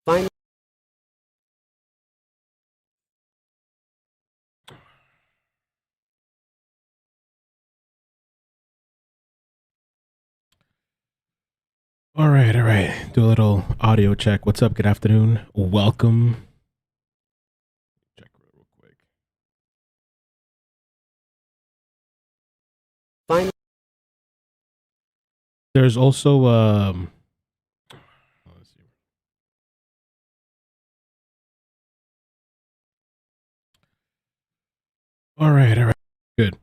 Fine. All right, all right. Do a little audio check. What's up? Good afternoon. Welcome. Check real quick. Fine. There's also let's see. All right, all right. Good.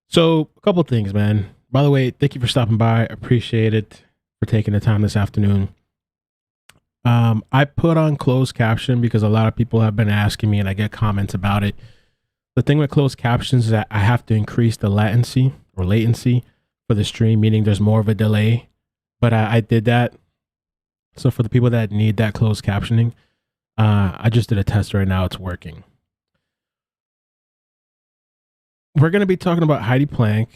So, a couple things, man. By the way, thank you for stopping by. Appreciate it for taking the time this afternoon. I put on closed caption because a lot of people have been asking me and I get comments about it. The thing with closed captions is that I have to increase the latency for the stream, meaning there's more of a delay. But I did that. So for the people that need that closed captioning, I just did a test right now. It's working. We're going to be talking about Heidi Planck,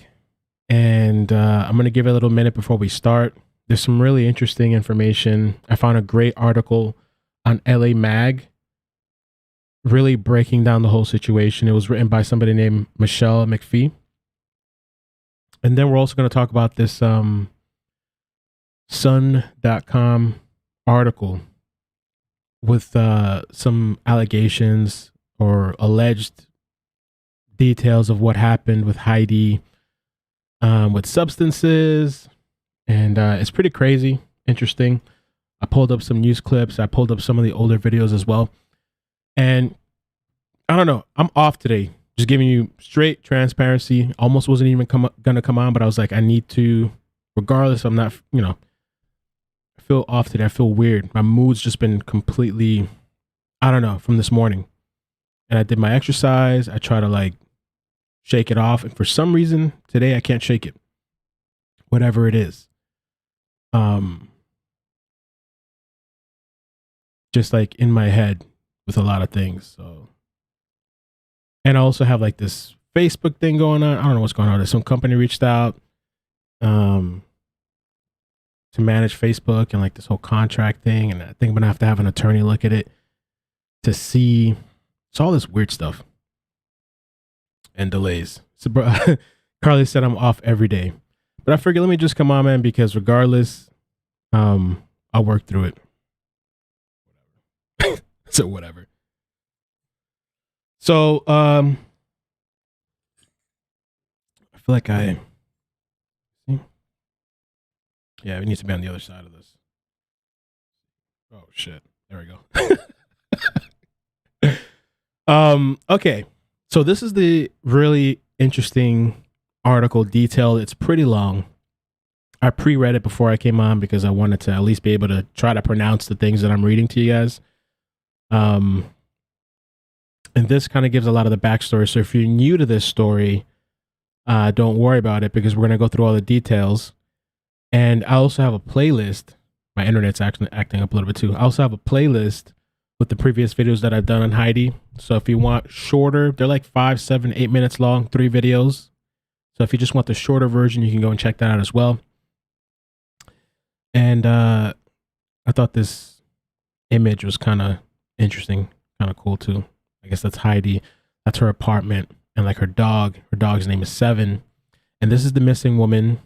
and I'm going to give it a little minute before we start. There's some really interesting information. I found a great article on LA Mag, really breaking down the whole situation. It was written by somebody named Michelle McPhee. And then we're also going to talk about this Sun.com article with some allegations or alleged details of what happened with Heidi with substances. And it's pretty crazy, interesting. I pulled up some news clips. I pulled up some of the older videos as well. And I don't know. I'm off today. Just giving you straight transparency. Almost wasn't even gonna come on, but I was like, I need to, regardless. I'm not, I feel off today. I feel weird. My mood's just been completely, I don't know, from this morning. And I did my exercise. I try to like shake it off. And for some reason today, I can't shake it. Whatever it is. Just like in my head with a lot of things. So, and I also have like this Facebook thing going on. I don't know what's going on. There's some company reached out to manage Facebook and like this whole contract thing. And I think I'm going to have an attorney look at it to see. It's all this weird stuff and delays. So, Carly said I'm off every day. But I figured let me just come on, man, because regardless, I'll work through it. So whatever. So I feel like yeah, it needs to be on the other side of this. Oh shit. There we go. Okay. So this is the really interesting article detailed. It's pretty long. I pre-read it before I came on because I wanted to at least be able to try to pronounce the things that I'm reading to you guys. And this kind of gives a lot of the backstory. So if you're new to this story, don't worry about it because we're going to go through all the details. And I also have a playlist. My internet's acting up a little bit too. I also have a playlist with the previous videos that I've done on Heidi. So if you want shorter, they're like 5, 7, 8 minutes long, 3 videos. So if you just want the shorter version, you can go and check that out as well. And I thought this image was kind of interesting, kind of cool too. I guess that's Heidi. That's her apartment. And like her dog. Her dog's name is Seven. And this is the missing woman.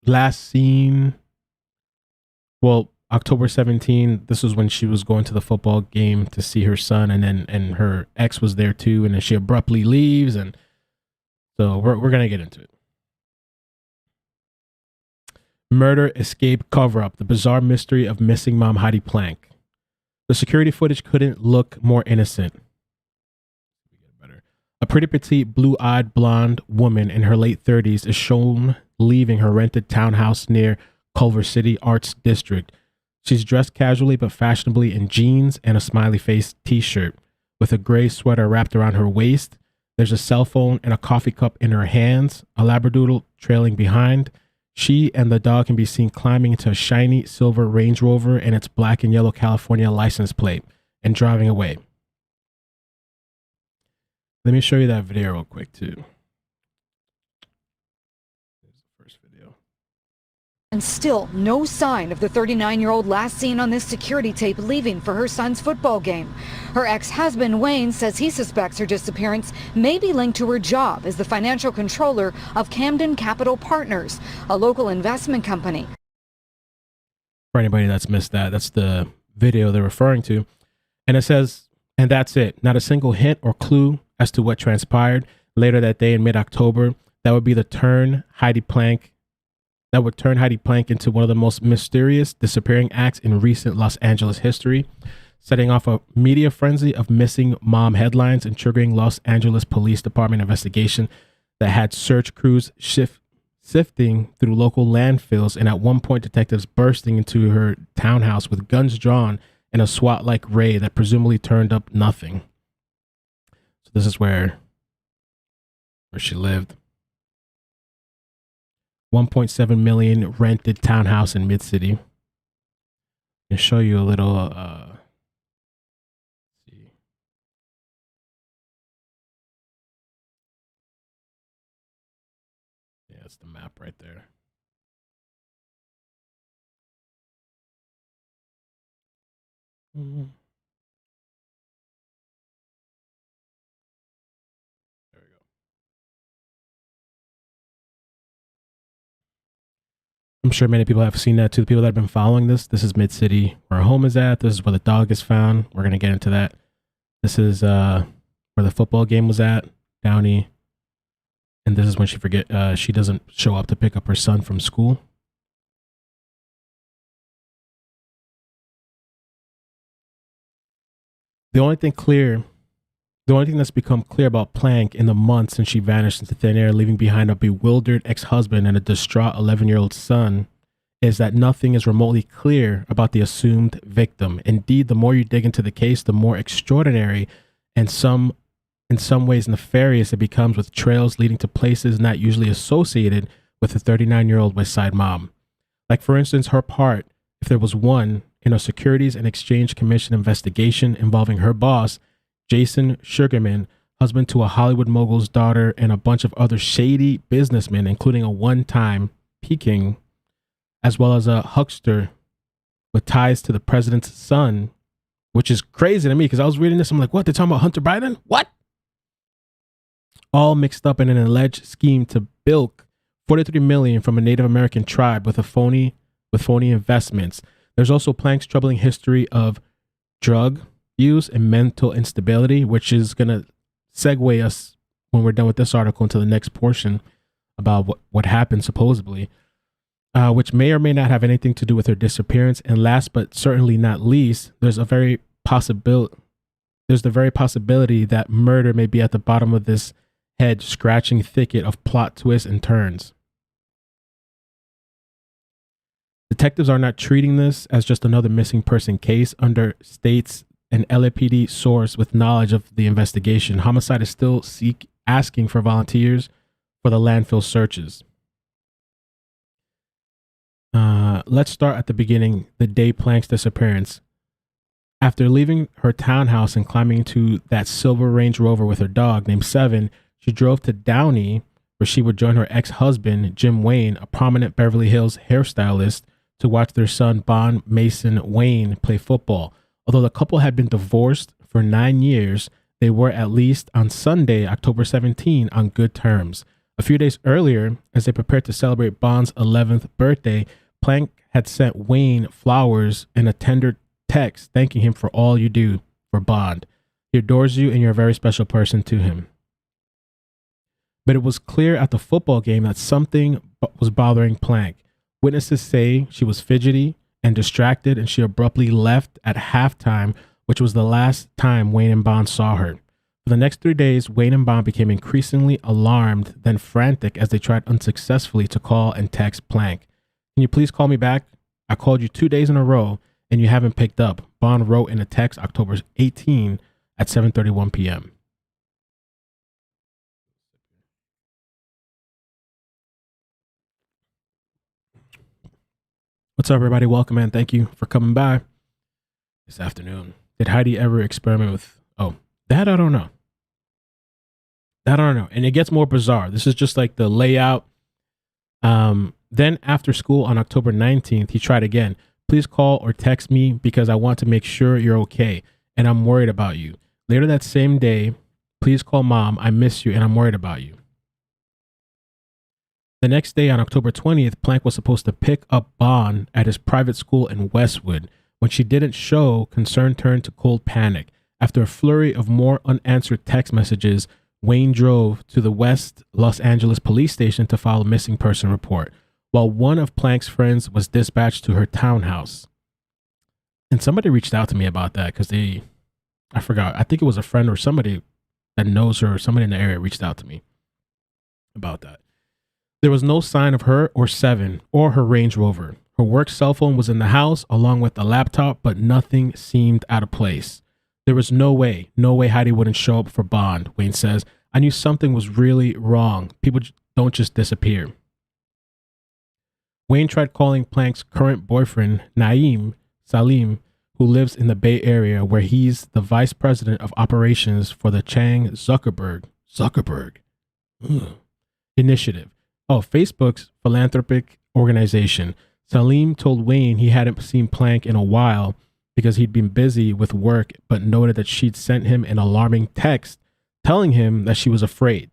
Last seen, well, October 17th. This was when she was going to the football game to see her son, and her ex was there too, and then she abruptly leaves, and so we're gonna get into it. Murder, escape, cover up: the bizarre mystery of missing mom Heidi Planck. The security footage couldn't look more innocent. A pretty petite, blue-eyed, blonde woman in her late 30s is shown leaving her rented townhouse near Culver City Arts District. She's dressed casually but fashionably in jeans and a smiley face t-shirt with a gray sweater wrapped around her waist. There's a cell phone and a coffee cup in her hands, a labradoodle trailing behind. She and the dog can be seen climbing into a shiny silver Range Rover and its black and yellow California license plate and driving away. Let me show you that video real quick too. And still no sign of the 39-year-old last seen on this security tape leaving for her son's football game. Her ex-husband, Wayne, says he suspects her disappearance may be linked to her job as the financial controller of Camden Capital Partners, a local investment company. For anybody that's missed that, that's the video they're referring to. And it says, and that's it. Not a single hint or clue as to what transpired later that day in mid-October. That would be the turn Heidi Planck. That would turn Heidi Planck into one of the most mysterious disappearing acts in recent Los Angeles history, setting off a media frenzy of missing mom headlines and triggering Los Angeles Police Department investigation that had search crews sifting through local landfills, and at one point detectives bursting into her townhouse with guns drawn in a SWAT-like raid that presumably turned up nothing. So this is where she lived. 1.7 million rented townhouse in Mid-City. I'll show you a little see. Yeah, it's the map right there. Mm-hmm. There we go. I'm sure many people have seen that too. The people that have been following this is Mid-City, where her home is at. This is where the dog is found. We're going to get into that. This is where the football game was at, Downey. And this is when she doesn't show up to pick up her son from school. The only thing that's become clear about Planck in the months since she vanished into thin air, leaving behind a bewildered ex-husband and a distraught 11-year-old son, is that nothing is remotely clear about the assumed victim. Indeed, the more you dig into the case, the more extraordinary and in some ways nefarious it becomes, with trails leading to places not usually associated with the 39-year-old West Side mom. Like, for instance, her part, if there was one, in a Securities and Exchange Commission investigation involving her boss, Jason Sugarman, husband to a Hollywood mogul's daughter, and a bunch of other shady businessmen, including a one-time Peking, as well as a huckster with ties to the president's son, which is crazy to me because I was reading this. I'm like, what? They're talking about Hunter Biden? What? All mixed up in an alleged scheme to bilk $43 million from a Native American tribe with phony investments. There's also Planck's troubling history of drug use and mental instability, which is going to segue us when we're done with this article into the next portion about what happened supposedly, which may or may not have anything to do with her disappearance. And last but certainly not least, there's the very possibility that murder may be at the bottom of this head scratching thicket of plot twists and turns. Detectives are not treating this as just another missing person case. Under states an LAPD source with knowledge of the investigation, homicide is still asking for volunteers for the landfill searches. Let's start at the beginning, the day Planck's disappearance. After leaving her townhouse and climbing into that silver Range Rover with her dog named Seven, she drove to Downey, where she would join her ex-husband, Jim Wayne, a prominent Beverly Hills hairstylist, to watch their son, Bon Mason Wayne, play football. Although the couple had been divorced for 9 years, they were, at least on Sunday, October 17, on good terms. A few days earlier, as they prepared to celebrate Bon's 11th birthday, Planck had sent Wayne flowers and a tender text thanking him for all you do for Bond. He adores you and you're a very special person to him. But it was clear at the football game that something was bothering Planck. Witnesses say she was fidgety and distracted, and she abruptly left at halftime, which was the last time Wayne and Bond saw her. For the next 3 days, Wayne and Bond became increasingly alarmed, then frantic, as they tried unsuccessfully to call and text Planck. Can you please call me back? I called you 2 days in a row, and you haven't picked up, Bond wrote in a text October 18 at 7:31 p.m. What's up, everybody? Welcome, and thank you for coming by this afternoon. Did Heidi ever experiment with... Oh, that I don't know. That I don't know. And it gets more bizarre. This is just like the layout. Then after school on October 19th, he tried again. Please call or text me because I want to make sure you're okay and I'm worried about you. Later that same day, please call mom. I miss you and I'm worried about you. The next day on October 20th, Planck was supposed to pick up Bond at his private school in Westwood. When she didn't show, concern turned to cold panic. After a flurry of more unanswered text messages, Wayne drove to the West Los Angeles police station to file a missing person report, while one of Planck's friends was dispatched to her townhouse. And somebody reached out to me about that because I forgot. I think it was a friend or somebody that knows her or somebody in the area reached out to me about that. There was no sign of her or Seven or her Range Rover. Her work cell phone was in the house along with a laptop, but nothing seemed out of place. There was no way Heidi wouldn't show up for Bond, Wayne says. I knew something was really wrong. People don't just disappear. Wayne tried calling Planck's current boyfriend, Naeem Salim, who lives in the Bay Area, where he's the vice president of operations for the Chang Zuckerberg initiative. Oh, Facebook's philanthropic organization. Salim told Wayne he hadn't seen Planck in a while because he'd been busy with work, but noted that she'd sent him an alarming text telling him that she was afraid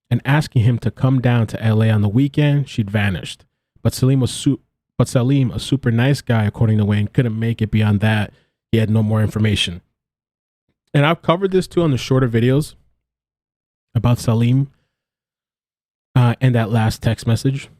and asking him to come down to LA on the weekend. She'd vanished. But Salim, a super nice guy, according to Wayne, couldn't make it beyond that. He had no more information. And I've covered this too on the shorter videos about Salim and that last text message.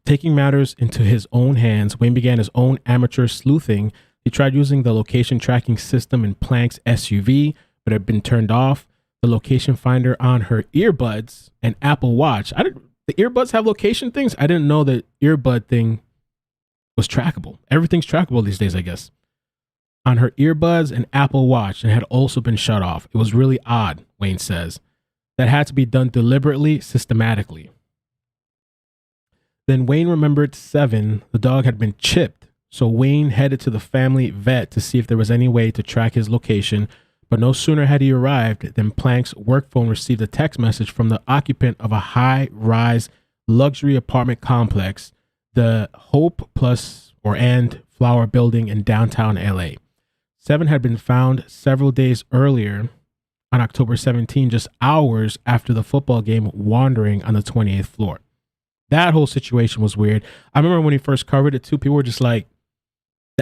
Taking matters into his own hands, Wayne began his own amateur sleuthing. He tried using the location tracking system in Planck's SUV, but it had been turned off. The location finder on her earbuds and Apple Watch. The earbuds have location things? I didn't know the earbud thing was trackable. Everything's trackable these days, I guess. On her earbuds and Apple Watch, and had also been shut off. It was really odd, Wayne says. That had to be done deliberately, systematically. Then Wayne remembered Seven. The dog had been chipped, so Wayne headed to the family vet to see if there was any way to track his location. But no sooner had he arrived than Planck's work phone received a text message from the occupant of a high-rise luxury apartment complex, the Hope Plus and Flower Building in downtown LA. Seven had been found several days earlier on October 17, just hours after the football game, wandering on the 28th floor. That whole situation was weird. I remember when he first covered it too, people were just like,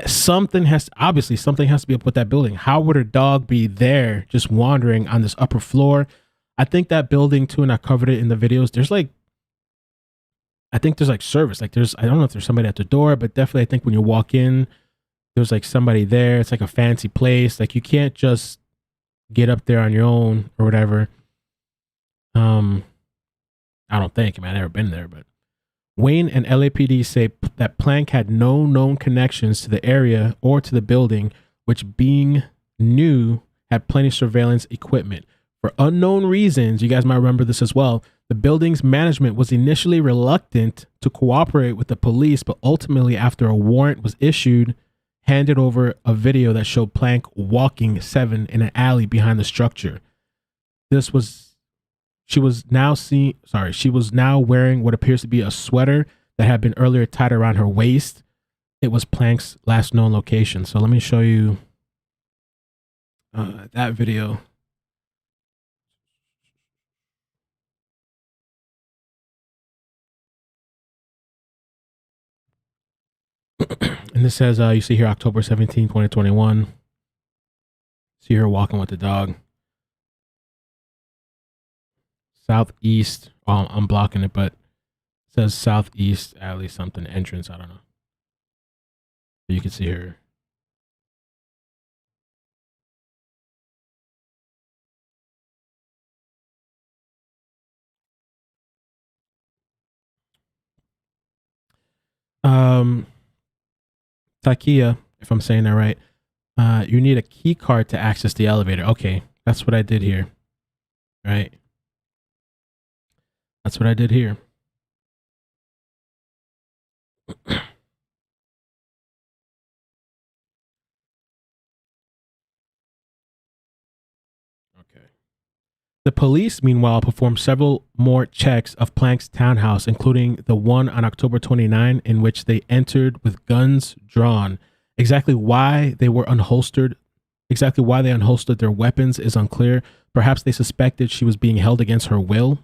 something has to be up with that building. How would a dog be there just wandering on this upper floor? I think that building too, and I covered it in the videos. I think there's like service. Like I don't know if there's somebody at the door, but definitely I think when you walk in, there's like somebody there. It's like a fancy place. Like you can't just get up there on your own or whatever. I don't think. I mean, I've never been there, but Wayne and LAPD say that Planck had no known connections to the area or to the building, which being new had plenty of surveillance equipment. For unknown reasons, you guys might remember this as well, the building's management was initially reluctant to cooperate with the police, but ultimately, after a warrant was issued, handed over a video that showed Planck walking Seven in an alley behind the structure. She was now wearing what appears to be a sweater that had been earlier tied around her waist. It was Planck's last known location. So let me show you that video. And this says, you see here, October 17, 2021. See her walking with the dog. Southeast. Well, I'm blocking it, but it says Southeast Alley something entrance. I don't know. You can see her. Takia, if I'm saying that right. You need a key card to access the elevator. Okay, that's what I did here. Right. That's what I did here. Okay. The police, meanwhile, performed several more checks of Planck's townhouse, including the one on October 29, in which they entered with guns drawn. Exactly why they unholstered their weapons is unclear. Perhaps they suspected she was being held against her will,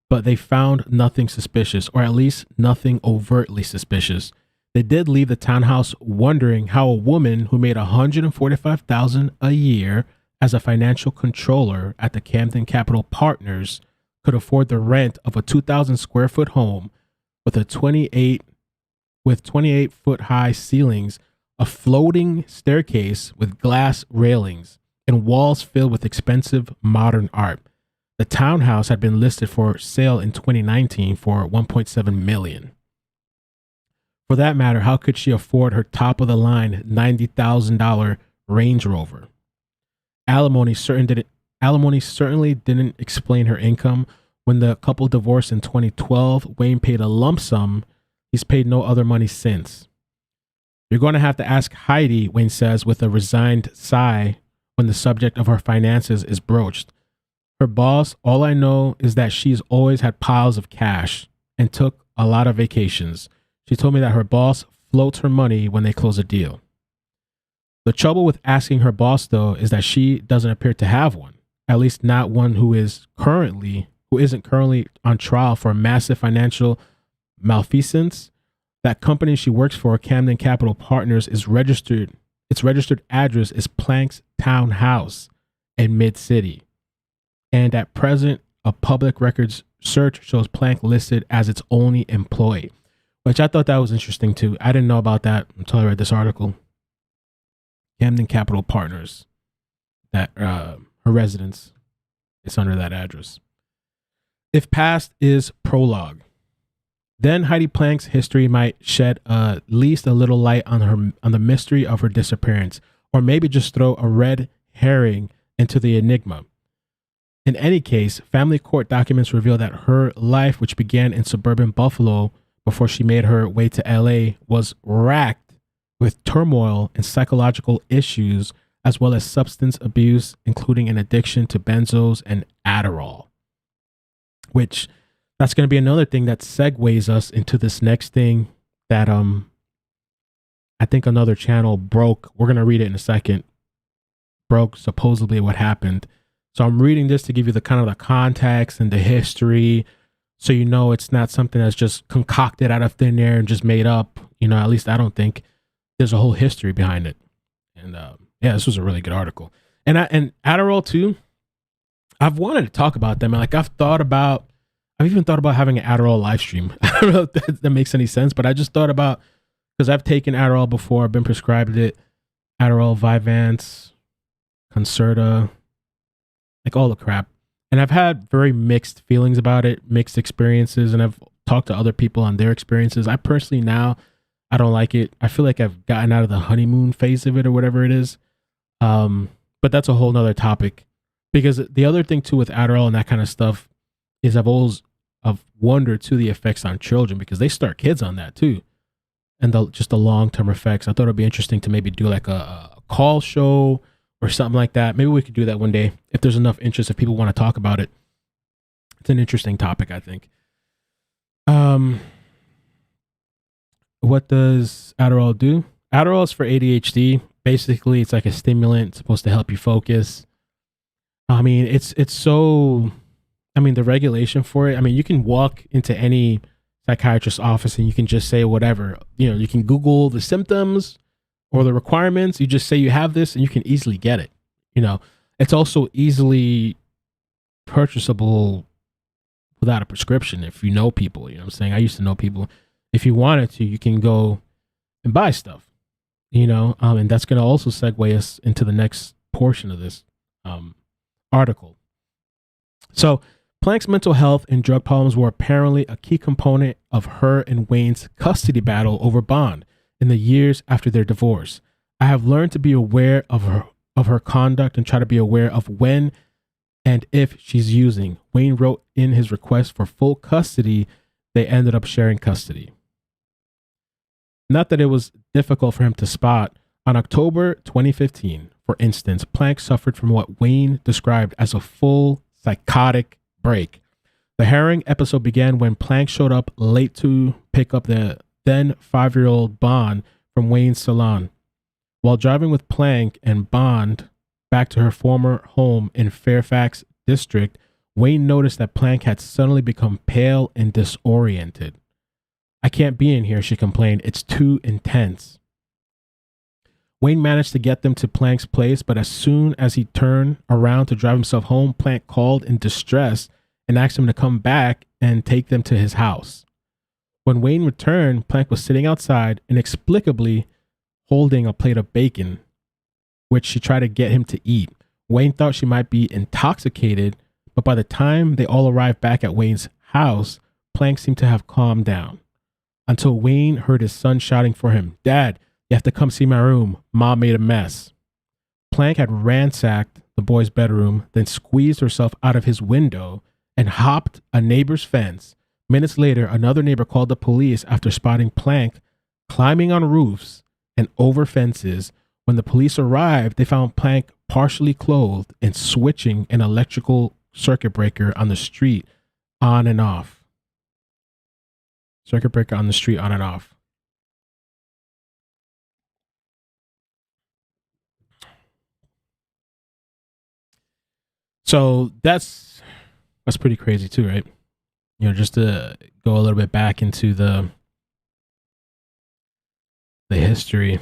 but they found nothing suspicious, or at least nothing overtly suspicious. They did leave the townhouse wondering how a woman who made $145,000 a year as a financial controller at the Camden Capital Partners could afford the rent of a 2,000 square foot home with 28 foot high ceilings, a floating staircase with glass railings, and walls filled with expensive modern art. The townhouse had been listed for sale in 2019 for $1.7 million. For that matter, how could she afford her top of the line $90,000 Range Rover? Alimony certainly didn't explain her income. When the couple divorced in 2012, Wayne paid a lump sum. He's paid no other money since. You're going to have to ask Heidi, Wayne says with a resigned sigh when the subject of her finances is broached. Her boss, all I know is that she's always had piles of cash and took a lot of vacations. She told me that her boss floats her money when they close a deal. The trouble with asking her boss, though, is that she doesn't appear to have one, at least not one who isn't currently on trial for a massive financial malfeasance. That company she works for, Camden Capital Partners, is registered. Its registered address is Planck's townhouse in Mid-City. And at present, a public records search shows Planck listed as its only employee, which I thought that was interesting too. I didn't know about that until I read this article. Camden Capital Partners, that her residence is under that address. If past is prologue, then Heidi Planck's history might shed at least a little light on the mystery of her disappearance, or maybe just throw a red herring into the enigma. In any case, family court documents reveal that her life, which began in suburban Buffalo before she made her way to LA, was racked with turmoil and psychological issues, as well as substance abuse, including an addiction to benzos and Adderall. Which, that's going to be another thing that segues us into this next thing that I think another channel broke. We're going to read it in a second. Broke supposedly what happened. So I'm reading this to give you the kind of the context and the history, so you know it's not something that's just concocted out of thin air and just made up. You know, at least I don't think. There's a whole history behind it. And yeah, this was a really good article. And Adderall too. I've wanted to talk about them. Like I've even thought about having an Adderall live stream. I don't know if that makes any sense, but I just thought about, because I've taken Adderall before. I've been prescribed it. Adderall, Vyvanse, Concerta, like all the crap. And I've had very mixed feelings about it, mixed experiences, and I've talked to other people on their experiences. I personally now, I don't like it. I feel like I've gotten out of the honeymoon phase of it or whatever it is. But that's a whole nother topic, because the other thing too with Adderall and that kind of stuff is I've wondered too the effects on children, because they start kids on that too. And just the long-term effects. I thought it'd be interesting to maybe do like a call show or something like that. Maybe we could do that one day if there's enough interest, if people want to talk about it. It's an interesting topic, I think. What does Adderall do? Adderall is for ADHD. Basically, it's like a stimulant. It's supposed to help you focus. I mean, it's so, I mean, the regulation for it, I mean, you can walk into any psychiatrist's office and you can just say whatever. You know, you can Google the symptoms or the requirements. You just say you have this and you can easily get it. You know, it's also easily purchasable without a prescription if you know people. You know what I'm saying? I used to know people. If you wanted to, you can go and buy stuff, you know, and that's going to also segue us into the next portion of this article. So Planck's mental health and drug problems were apparently a key component of her and Wayne's custody battle over bond in the years after their divorce. I have learned to be aware of her conduct and try to be aware of when and if she's using. Wayne wrote in his request for full custody. They ended up sharing custody. Not that it was difficult for him to spot. On October 2015, for instance, Planck suffered from what Wayne described as a full psychotic break. The harrowing episode began when Planck showed up late to pick up the then 5-year-old Bond from Wayne's salon. While driving with Planck and Bond back to her former home in Fairfax District, Wayne noticed that Planck had suddenly become pale and disoriented. "I can't be in here," she complained. "It's too intense." Wayne managed to get them to Planck's place, but as soon as he turned around to drive himself home, Planck called in distress and asked him to come back and take them to his house. When Wayne returned, Planck was sitting outside, inexplicably holding a plate of bacon, which she tried to get him to eat. Wayne thought she might be intoxicated, but by the time they all arrived back at Wayne's house, Planck seemed to have calmed down. Until Wayne heard his son shouting for him, "Dad, you have to come see my room. Mom made a mess." Planck had ransacked the boy's bedroom, then squeezed herself out of his window and hopped a neighbor's fence. Minutes later, another neighbor called the police after spotting Planck climbing on roofs and over fences. When the police arrived, they found Planck partially clothed and switching an electrical circuit breaker on the street on and off. Circuit breaker on the street on and off. So that's pretty crazy too, right? You know, just to go a little bit back into the history.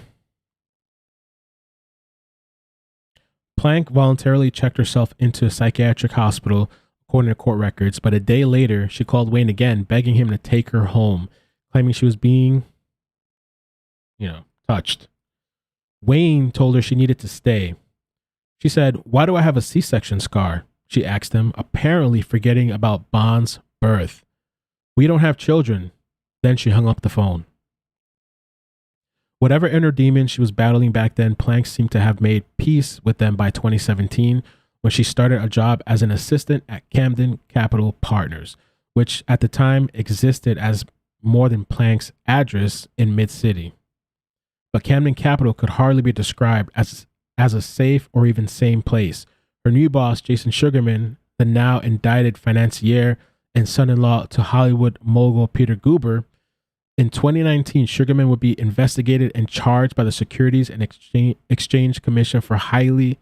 Planck voluntarily checked herself into a psychiatric hospital, according to court records, but a day later, she called Wayne again, begging him to take her home, claiming she was being, touched. Wayne told her she needed to stay. She said, "Why do I have a C-section scar?" she asked him, apparently forgetting about Bond's birth. "We don't have children." Then she hung up the phone. Whatever inner demon she was battling back then, Planck seemed to have made peace with them by 2017, when she started a job as an assistant at Camden Capital Partners, which at the time existed as more than Planck's address in Mid-City. But Camden Capital could hardly be described as a safe or even sane place. Her new boss, Jason Sugarman, the now indicted financier and son-in-law to Hollywood mogul Peter Guber, in 2019, Sugarman would be investigated and charged by the Securities and Exchange Commission for highly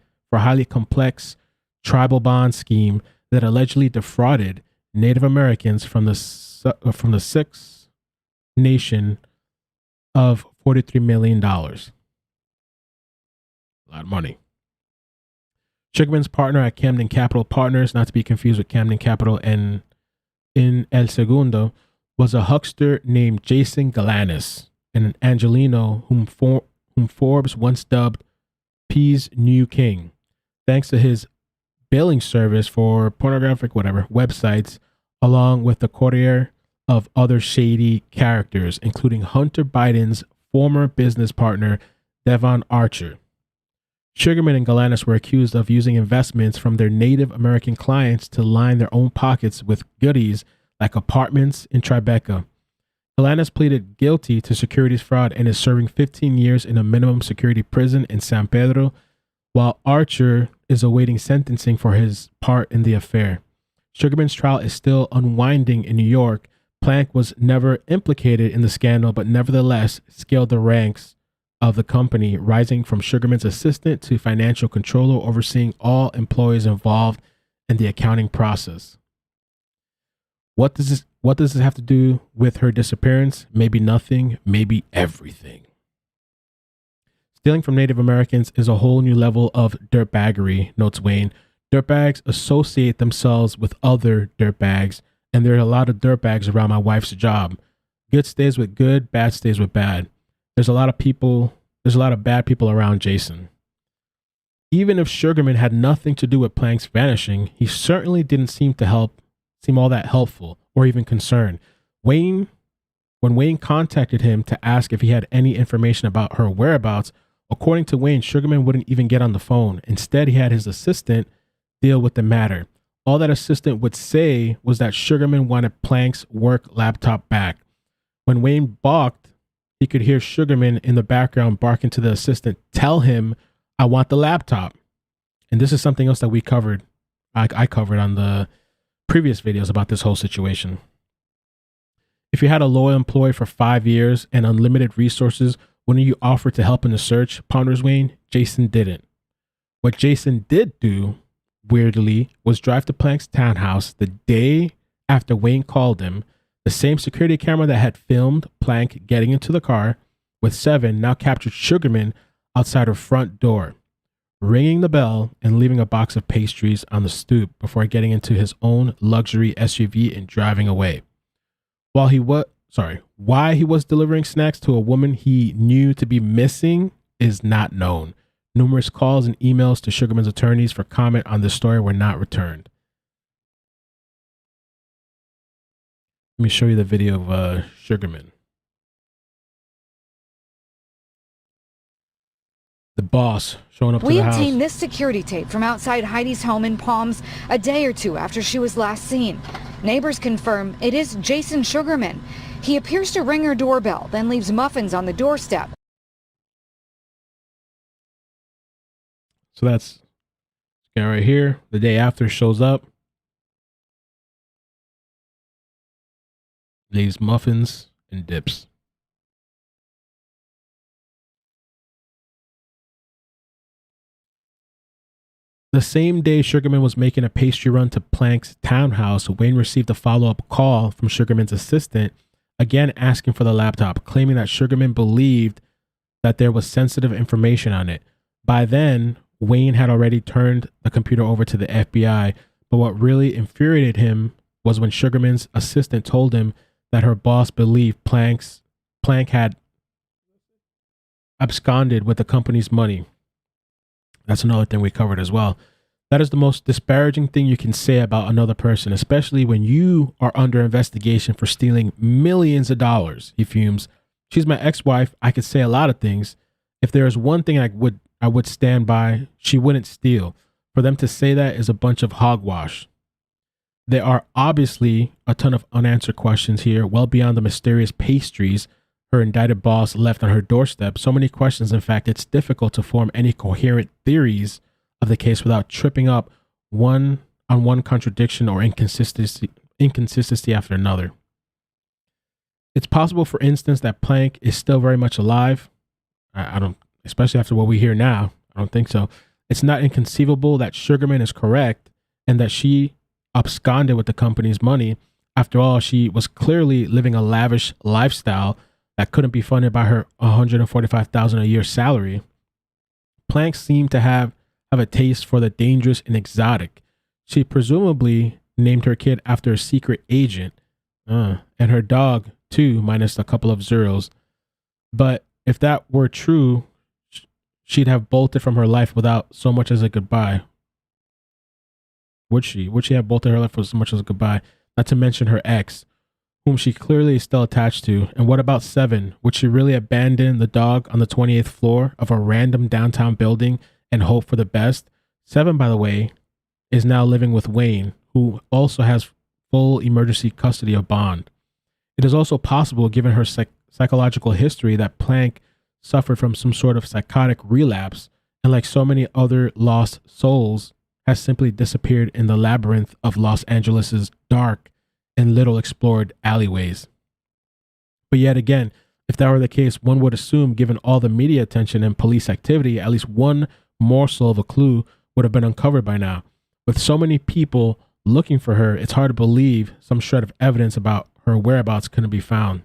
complex tribal bond scheme that allegedly defrauded Native Americans from the Six Nation of $43 million. A lot of money. Sugarman's partner at Camden Capital Partners, not to be confused with Camden Capital and in El Segundo, was a huckster named Jason Galanis, and an Angelino whom Forbes once dubbed P's new king, thanks to his billing service for pornographic websites, along with the courier of other shady characters, including Hunter Biden's former business partner, Devon Archer. Sugarman and Galanis were accused of using investments from their Native American clients to line their own pockets with goodies like apartments in Tribeca. Galanis pleaded guilty to securities fraud and is serving 15 years in a minimum security prison in San Pedro, while Archer is awaiting sentencing for his part in the affair. Sugarman's trial is still unwinding in New York. Planck was never implicated in the scandal, but nevertheless scaled the ranks of the company, rising from Sugarman's assistant to financial controller, overseeing all employees involved in the accounting process. What does this have to do with her disappearance? Maybe nothing, maybe everything. Stealing from Native Americans is a whole new level of dirtbaggery, notes Wayne. Dirtbags associate themselves with other dirtbags, and there are a lot of dirtbags around my wife's job. Good stays with good, bad stays with bad. There's a lot of bad people around Jason. Even if Sugarman had nothing to do with Planck's vanishing, he certainly didn't seem all that helpful or even concerned. When Wayne contacted him to ask if he had any information about her whereabouts, according to Wayne, Sugarman wouldn't even get on the phone. Instead, he had his assistant deal with the matter. All that assistant would say was that Sugarman wanted Planck's work laptop back. When Wayne balked, he could hear Sugarman in the background barking to the assistant, "Tell him I want the laptop." And this is something else that we covered I covered on the previous videos about this whole situation. If you had a loyal employee for 5 years and unlimited resources, wouldn't you offer to help in the search? Ponders Wayne. Jason didn't. What Jason did do, weirdly, was drive to Planck's townhouse the day after Wayne called him. The same security camera that had filmed Planck getting into the car with Seven now captured Sugarman outside her front door, ringing the bell and leaving a box of pastries on the stoop before getting into his own luxury SUV and driving away. Why he was delivering snacks to a woman he knew to be missing is not known. Numerous calls and emails to Sugarman's attorneys for comment on this story were not returned. Let me show you the video of Sugarman. The boss showing up to the house. We obtained this security tape from outside Heidi's home in Palms a day or two after she was last seen. Neighbors confirm it is Jason Sugarman. He appears to ring her doorbell, then leaves muffins on the doorstep. So that's this guy right here. The day after shows up. Leaves muffins and dips. The same day Sugarman was making a pastry run to Planck's townhouse, Wayne received a follow-up call from Sugarman's assistant, again asking for the laptop, claiming that Sugarman believed that there was sensitive information on it. By then, Wayne had already turned the computer over to the FBI, but what really infuriated him was when Sugarman's assistant told him that her boss believed Planck had absconded with the company's money. That's another thing we covered as well. That is the most disparaging thing you can say about another person, especially when you are under investigation for stealing millions of dollars. He fumes. She's my ex-wife. I could say a lot of things. If there is one thing I would stand by, she wouldn't steal. For them to say that is a bunch of hogwash. There are obviously a ton of unanswered questions here, well beyond the mysterious pastries her indicted boss left on her doorstep. So many questions, in fact, it's difficult to form any coherent theories of the case without tripping up one contradiction or inconsistency after another. It's possible, for instance, that Planck is still very much alive. I don't, especially after what we hear now, I don't think so. It's not inconceivable that Sugarman is correct and that she absconded with the company's money. After all, she was clearly living a lavish lifestyle that couldn't be funded by her $145,000 a year salary. Planck seemed to have a taste for the dangerous and exotic. She presumably named her kid after a secret agent, and her dog too, minus a couple of zeros. But if that were true, she'd have bolted from her life without so much as a goodbye. Would she? Would she have bolted her life with so much as a goodbye? Not to mention her ex, whom she clearly is still attached to. And what about Seven? Would she really abandon the dog on the 28th floor of a random downtown building and hope for the best? Seven, by the way, is now living with Wayne, who also has full emergency custody of Bond. It is also possible, given her psychological history, that Planck suffered from some sort of psychotic relapse, and like so many other lost souls, has simply disappeared in the labyrinth of Los Angeles's dark and little explored alleyways. But yet again, if that were the case, one would assume, given all the media attention and police activity, at least one morsel of a clue would have been uncovered by now. With so many people looking for her, it's hard to believe some shred of evidence about her whereabouts couldn't be found.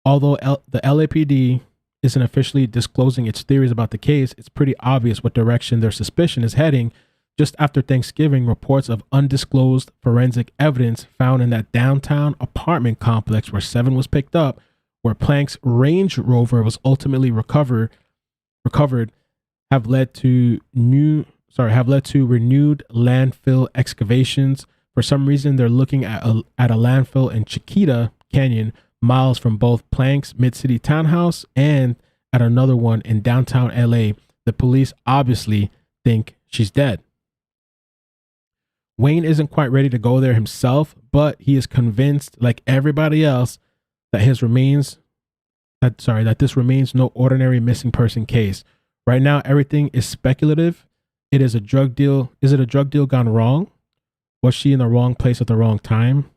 Although the LAPD isn't officially disclosing its theories about the case, it's pretty obvious what direction their suspicion is heading. Just after Thanksgiving, reports of undisclosed forensic evidence found in that downtown apartment complex where Seven was picked up, where Planck's Range Rover was ultimately recovered, have led to renewed landfill excavations. For some reason, they're looking at a landfill in Chiquita Canyon, miles from both Planck's mid-city townhouse and at another one in downtown LA. The police obviously think she's dead. Wayne isn't quite ready to go there himself, but he is convinced, like everybody else, that this remains no ordinary missing person case. Right now, everything is speculative. Is it a drug deal gone wrong? Was she in the wrong place at the wrong time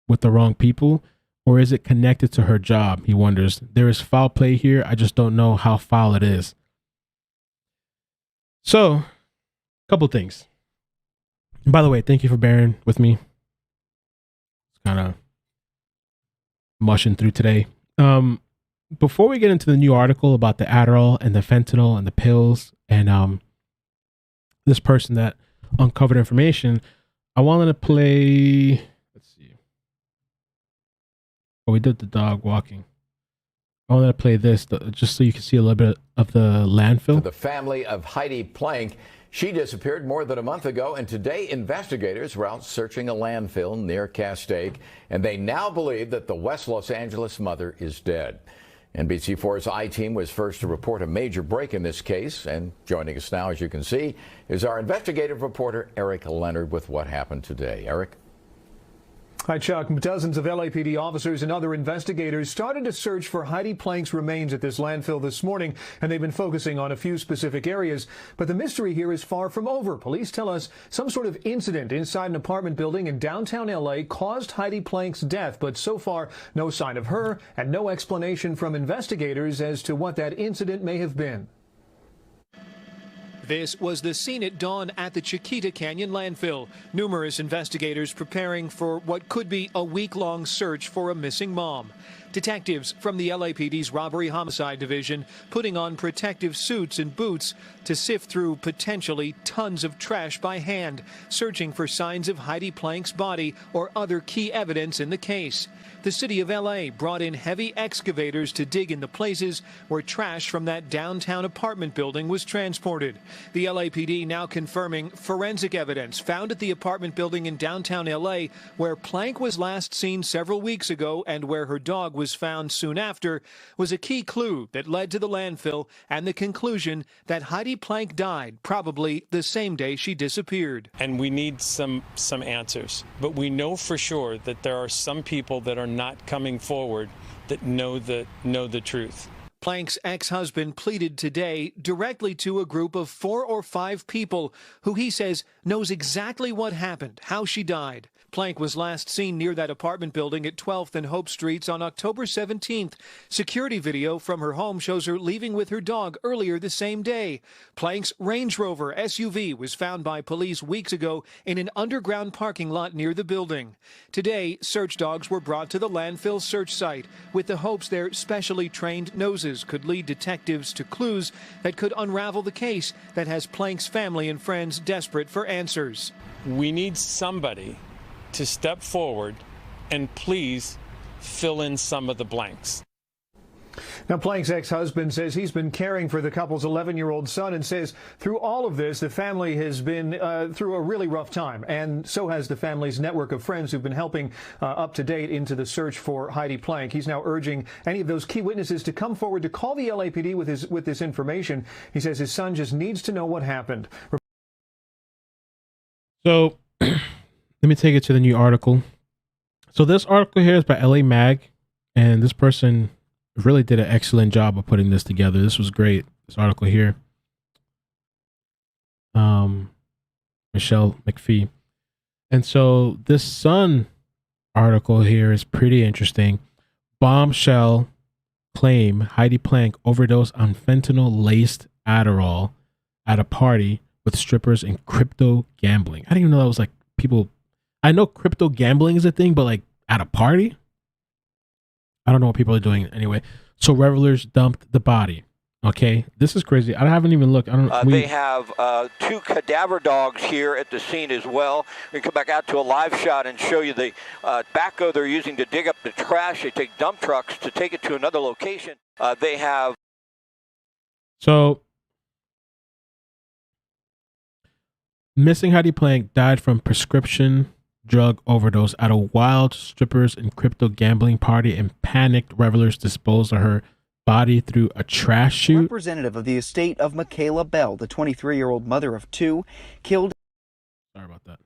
with the wrong people? Or is it connected to her job? He wonders. There is foul play here. I just don't know how foul it is. So, a couple things. And by the way, thank you for bearing with me. It's kind of mushing through today. Before we get into the new article about the Adderall and the fentanyl and the pills and this person that uncovered information, I wanted to play. Let's see. Oh, we did the dog walking. I wanted to play this just so you can see a little bit of the landfill. To the family of Heidi Planck. She disappeared more than a month ago, and today investigators were out searching a landfill near Castaic, and they now believe that the West Los Angeles mother is dead. NBC4's I-Team was first to report a major break in this case, and joining us now, as you can see, is our investigative reporter, Eric Leonard, with what happened today. Eric? Hi, Chuck. Dozens of LAPD officers and other investigators started to search for Heidi Planck's remains at this landfill this morning, and they've been focusing on a few specific areas. But the mystery here is far from over. Police tell us some sort of incident inside an apartment building in downtown LA caused Heidi Planck's death, but so far no sign of her and no explanation from investigators as to what that incident may have been. This was the scene at dawn at the Chiquita Canyon landfill. Numerous investigators preparing for what could be a week-long search for a missing mom. Detectives from the LAPD's Robbery Homicide Division putting on protective suits and boots to sift through potentially tons of trash by hand, searching for signs of Heidi Planck's body or other key evidence in the case. The city of LA brought in heavy excavators to dig in the places where trash from that downtown apartment building was transported. The LAPD now confirming forensic evidence found at the apartment building in downtown LA where Planck was last seen several weeks ago and where her dog was found soon after was a key clue that led to the landfill and the conclusion that Heidi Planck died probably the same day she disappeared. And we need some answers. But we know for sure that there are some people that are not coming forward that know the truth. Planck's ex-husband pleaded today directly to a group of 4 or 5 people who he says knows exactly what happened, how she died. Planck was last seen near that apartment building at 12th and Hope Streets on October 17th. Security video from her home shows her leaving with her dog earlier the same day. Planck's Range Rover SUV was found by police weeks ago in an underground parking lot near the building. Today, search dogs were brought to the landfill search site with the hopes their specially trained noses could lead detectives to clues that could unravel the case that has Planck's family and friends desperate for answers. We need somebody to step forward and please fill in some of the blanks. Now, Planck's ex-husband says he's been caring for the couple's 11-year-old son and says through all of this, the family has been through a really rough time. And so has the family's network of friends who've been helping up to date into the search for Heidi Planck. He's now urging any of those key witnesses to come forward to call the LAPD with this information. He says his son just needs to know what happened. So let me take it to the new article. So this article here is by LA Mag, and this person really did an excellent job of putting this together. This was great. This article here. Michelle McPhee. And so this Sun article here is pretty interesting. Bombshell claim Heidi Planck overdosed on fentanyl-laced Adderall at a party with strippers and crypto gambling. I didn't even know that was like people. I know crypto gambling is a thing, but like at a party? I don't know what people are doing anyway. So revelers dumped the body. Okay, this is crazy. I haven't even looked. I don't. They have 2 cadaver dogs here at the scene as well. We can come back out to a live shot and show you the backhoe they're using to dig up the trash. They take dump trucks to take it to another location. They have. So missing Heidi Planck died from prescription drug overdose at a wild strippers and crypto gambling party, and panicked revelers disposed of her body through a trash chute. Representative of the estate of Michaela Bell, the 23-year-old mother of 2, killed. Sorry about that.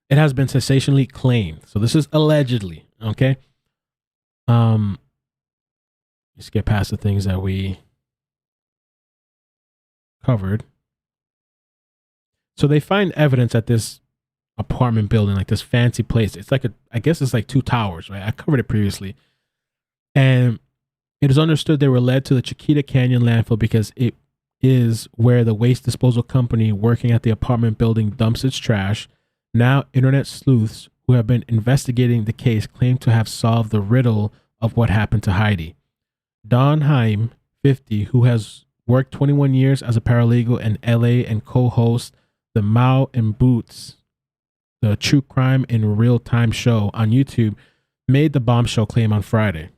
It has been sensationally claimed. So this is allegedly, okay? Let's get past the things that we covered. So they find evidence at this apartment building, like this fancy place. It's like I guess it's like 2 towers, right? I covered it previously. And it is understood they were led to the Chiquita Canyon landfill because it is where the waste disposal company working at the apartment building dumps its trash. Now, internet sleuths who have been investigating the case claim to have solved the riddle of what happened to Heidi. Don Heim, 50, who has worked 21 years as a paralegal in LA and co-hosts the Mao and Boots, the true crime in real time show on YouTube, made the bombshell claim on Friday.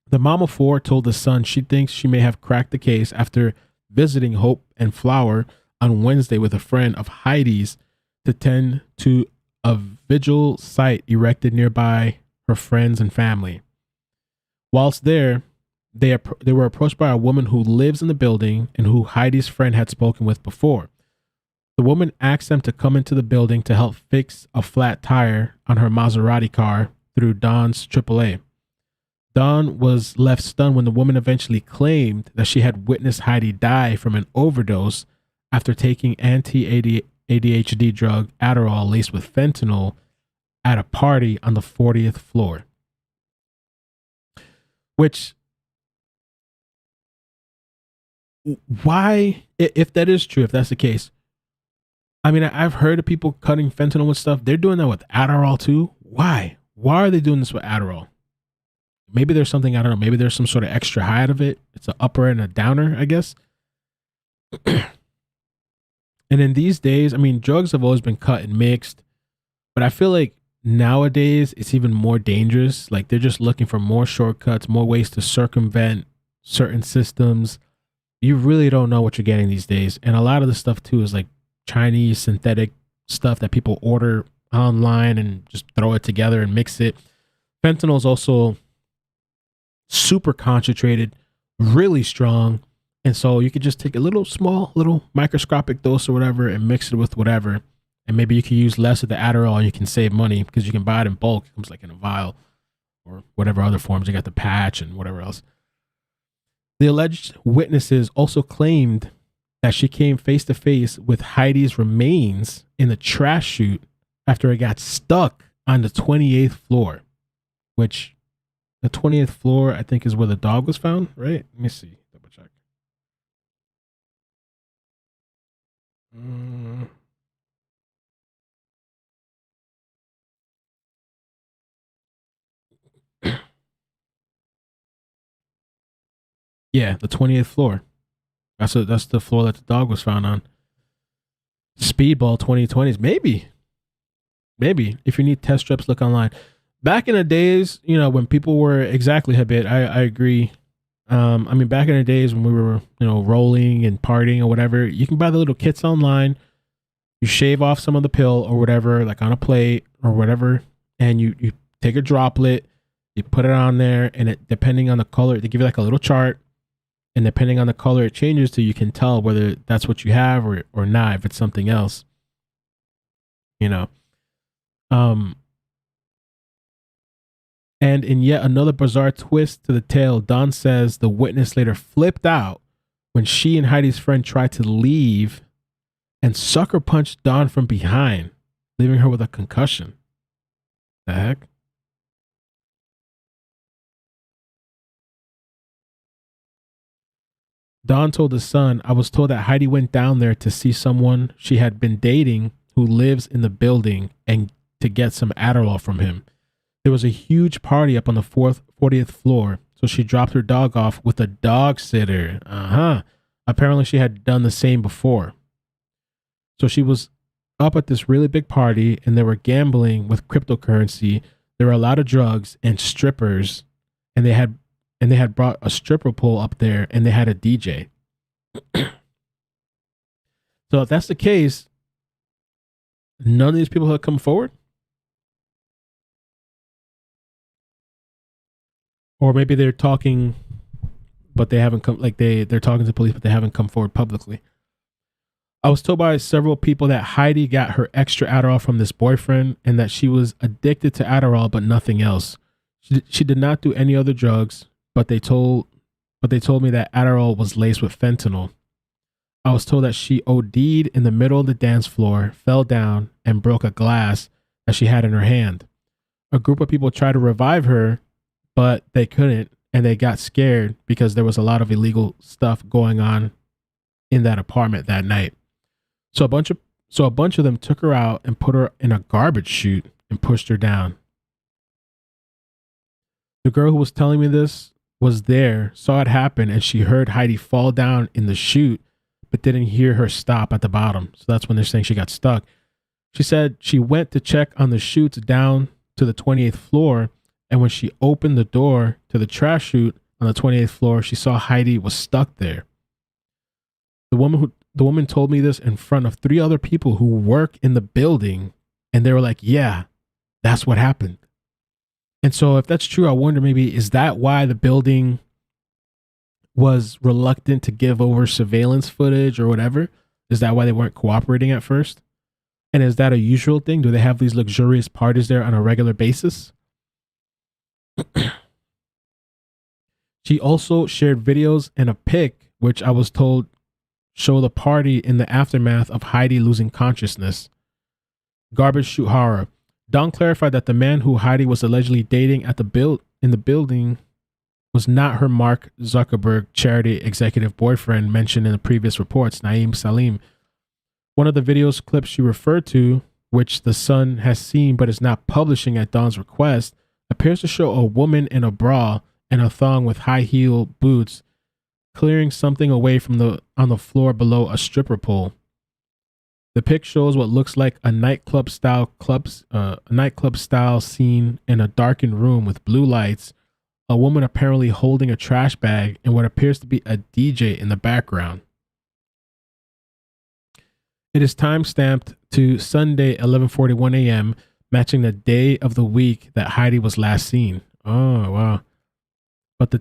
The mom of 4 told the Sun she thinks she may have cracked the case after visiting Hope and Flower on Wednesday with a friend of Heidi's to tend to a vigil site erected nearby her friends and family. Whilst there, they were approached by a woman who lives in the building and who Heidi's friend had spoken with before. The woman asked them to come into the building to help fix a flat tire on her Maserati car through Don's AAA. Don was left stunned when the woman eventually claimed that she had witnessed Heidi die from an overdose after taking anti-ADHD drug Adderall laced with fentanyl at a party on the 40th floor. Which, why, if that is true, if that's the case, I mean, I've heard of people cutting fentanyl with stuff. They're doing that with Adderall too. Why? Why are they doing this with Adderall? Maybe there's something, I don't know. Maybe there's some sort of extra high out of it. It's an upper and a downer, I guess. And in these days, I mean, drugs have always been cut and mixed, but I feel like nowadays it's even more dangerous. Like they're just looking for more shortcuts, more ways to circumvent certain systems. You really don't know what you're getting these days. And a lot of the stuff too is like Chinese synthetic stuff that people order online and just throw it together and mix it. Fentanyl is also super concentrated, really strong. And so you could just take a little microscopic dose or whatever and mix it with whatever. And maybe you can use less of the Adderall and you can save money because you can buy it in bulk. It comes like in a vial or whatever other forms. You got the patch and whatever else. The alleged witnesses also claimed that she came face to face with Heidi's remains in the trash chute after it got stuck on the 28th floor, which the 20th floor, I think, is where the dog was found, right? Let me see. Double check. Yeah, the 20th floor. That's the floor that the dog was found on. Speedball 2020s. Maybe. If you need test strips, look online. Back in the days, you know, when people were exactly habit, I agree. I mean, back in the days when we were, you know, rolling and partying or whatever, you can buy the little kits online. You shave off some of the pill or whatever, like on a plate or whatever, and you take a droplet, you put it on there, and it, depending on the color, they give you like a little chart, and depending on the color it changes to, you can tell whether that's what you have or not, if it's something else, you know. And in yet another bizarre twist to the tale, Don says the witness later flipped out when she and Heidi's friend tried to leave and sucker punched Don from behind, leaving her with a concussion. The heck? Don told the Sun, I was told that Heidi went down there to see someone she had been dating who lives in the building and to get some Adderall from him. There was a huge party up on the 40th floor, so she dropped her dog off with a dog sitter. Apparently she had done the same before. So she was up at this really big party and they were gambling with cryptocurrency. There were a lot of drugs and strippers, and they had brought a stripper pole up there and they had a DJ. So if that's the case, none of these people have come forward? Or maybe they're talking, but they haven't come, like they're talking to police, but they haven't come forward publicly. I was told by several people that Heidi got her extra Adderall from this boyfriend and that she was addicted to Adderall, but nothing else. She did not do any other drugs, but they told me that Adderall was laced with fentanyl. I was told that she OD'd in the middle of the dance floor, fell down, and broke a glass that she had in her hand. A group of people tried to revive her, but they couldn't, and they got scared because there was a lot of illegal stuff going on in that apartment that night. So a bunch of them took her out and put her in a garbage chute and pushed her down. The girl who was telling me this was there, saw it happen, and she heard Heidi fall down in the chute, but didn't hear her stop at the bottom. So that's when they're saying she got stuck. She said she went to check on the chutes down to the 28th floor, and when she opened the door to the trash chute on the 28th floor, she saw Heidi was stuck there. The woman told me this in front of 3 other people who work in the building, and they were like, yeah, that's what happened. And so if that's true, I wonder maybe, is that why the building was reluctant to give over surveillance footage or whatever? Is that why they weren't cooperating at first? And is that a usual thing? Do they have these luxurious parties there on a regular basis? She also shared videos and a pic, which I was told show the party in the aftermath of Heidi losing consciousness. Garbage chute horror. Dawn clarified that the man who Heidi was allegedly dating in the building was not her Mark Zuckerberg charity executive boyfriend mentioned in the previous reports, Naeem Salim. One of the videos clips she referred to, which the Sun has seen but is not publishing at Dawn's request, appears to show a woman in a bra and a thong with high heel boots clearing something away from on the floor below a stripper pole. The pic shows what looks like a nightclub style scene in a darkened room with blue lights, a woman apparently holding a trash bag, and what appears to be a DJ in the background. It is time-stamped to Sunday, 11:41 a.m., matching the day of the week that Heidi was last seen. Oh, wow. But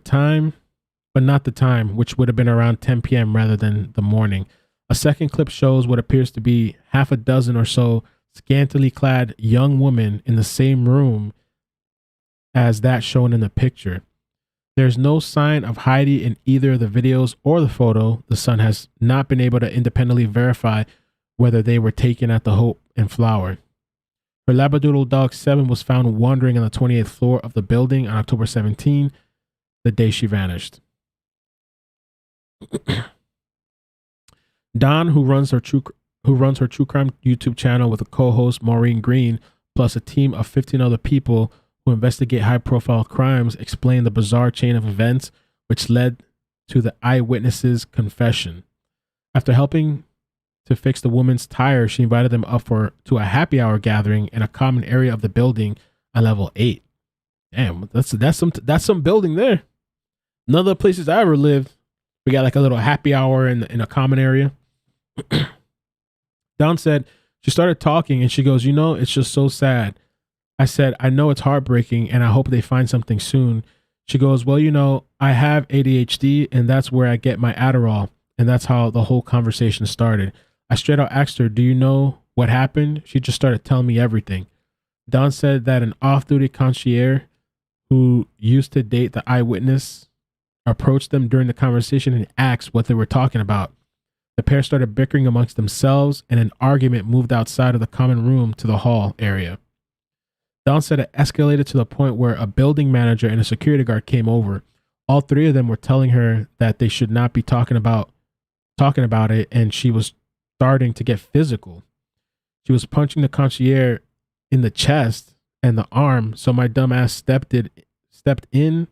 not the time, which would have been around 10 p.m. rather than the morning. A second clip shows what appears to be half a dozen or so scantily clad young women in the same room as that shown in the picture. There's no sign of Heidi in either the videos or the photo. The Sun has not been able to independently verify whether they were taken at the Hope and Flower. Her Labradoodle dog 7 was found wandering on the 28th floor of the building on October 17, the day she vanished. Dawn, who runs her true crime YouTube channel with a co-host Maureen Green, plus a team of 15 other people who investigate high-profile crimes, explained the bizarre chain of events which led to the eyewitness's confession. After helping to fix the woman's tire, she invited them up to a happy hour gathering in a common area of the building on level 8. Damn, that's some building there. None of the places I ever lived, we got like a little happy hour in a common area. Dawn said she started talking and she goes, it's just so sad. I said, I know it's heartbreaking and I hope they find something soon. She goes, well, I have ADHD and that's where I get my Adderall. And that's how the whole conversation started. I straight out asked her, do you know what happened? She just started telling me everything. Dawn said that an off-duty concierge who used to date the eyewitness approached them during the conversation and asked what they were talking about. The pair started bickering amongst themselves and an argument moved outside of the common room to the hall area. Dawn said it escalated to the point where a building manager and a security guard came over. All 3 of them were telling her that they should not be talking about it, and she was starting to get physical. She was punching the concierge in the chest and the arm, so my dumb ass stepped in,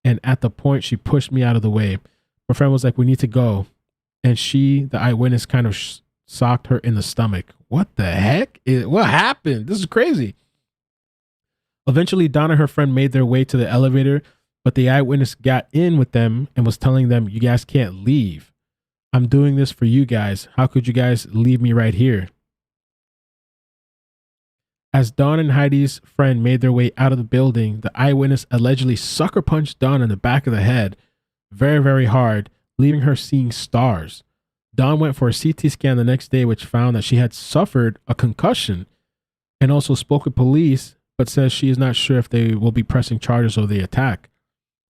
and at the point she pushed me out of the way. My friend was like, we need to go. And she, the eyewitness, kind of socked her in the stomach. What the heck? What happened? This is crazy. Eventually, Dawn and her friend made their way to the elevator, but the eyewitness got in with them and was telling them, you guys can't leave. I'm doing this for you guys. How could you guys leave me right here? As Dawn and Heidi's friend made their way out of the building, the eyewitness allegedly sucker punched Dawn in the back of the head very, very hard, leaving her seeing stars. Dawn went for a CT scan the next day, which found that she had suffered a concussion, and also spoke with police, but says she is not sure if they will be pressing charges over the attack.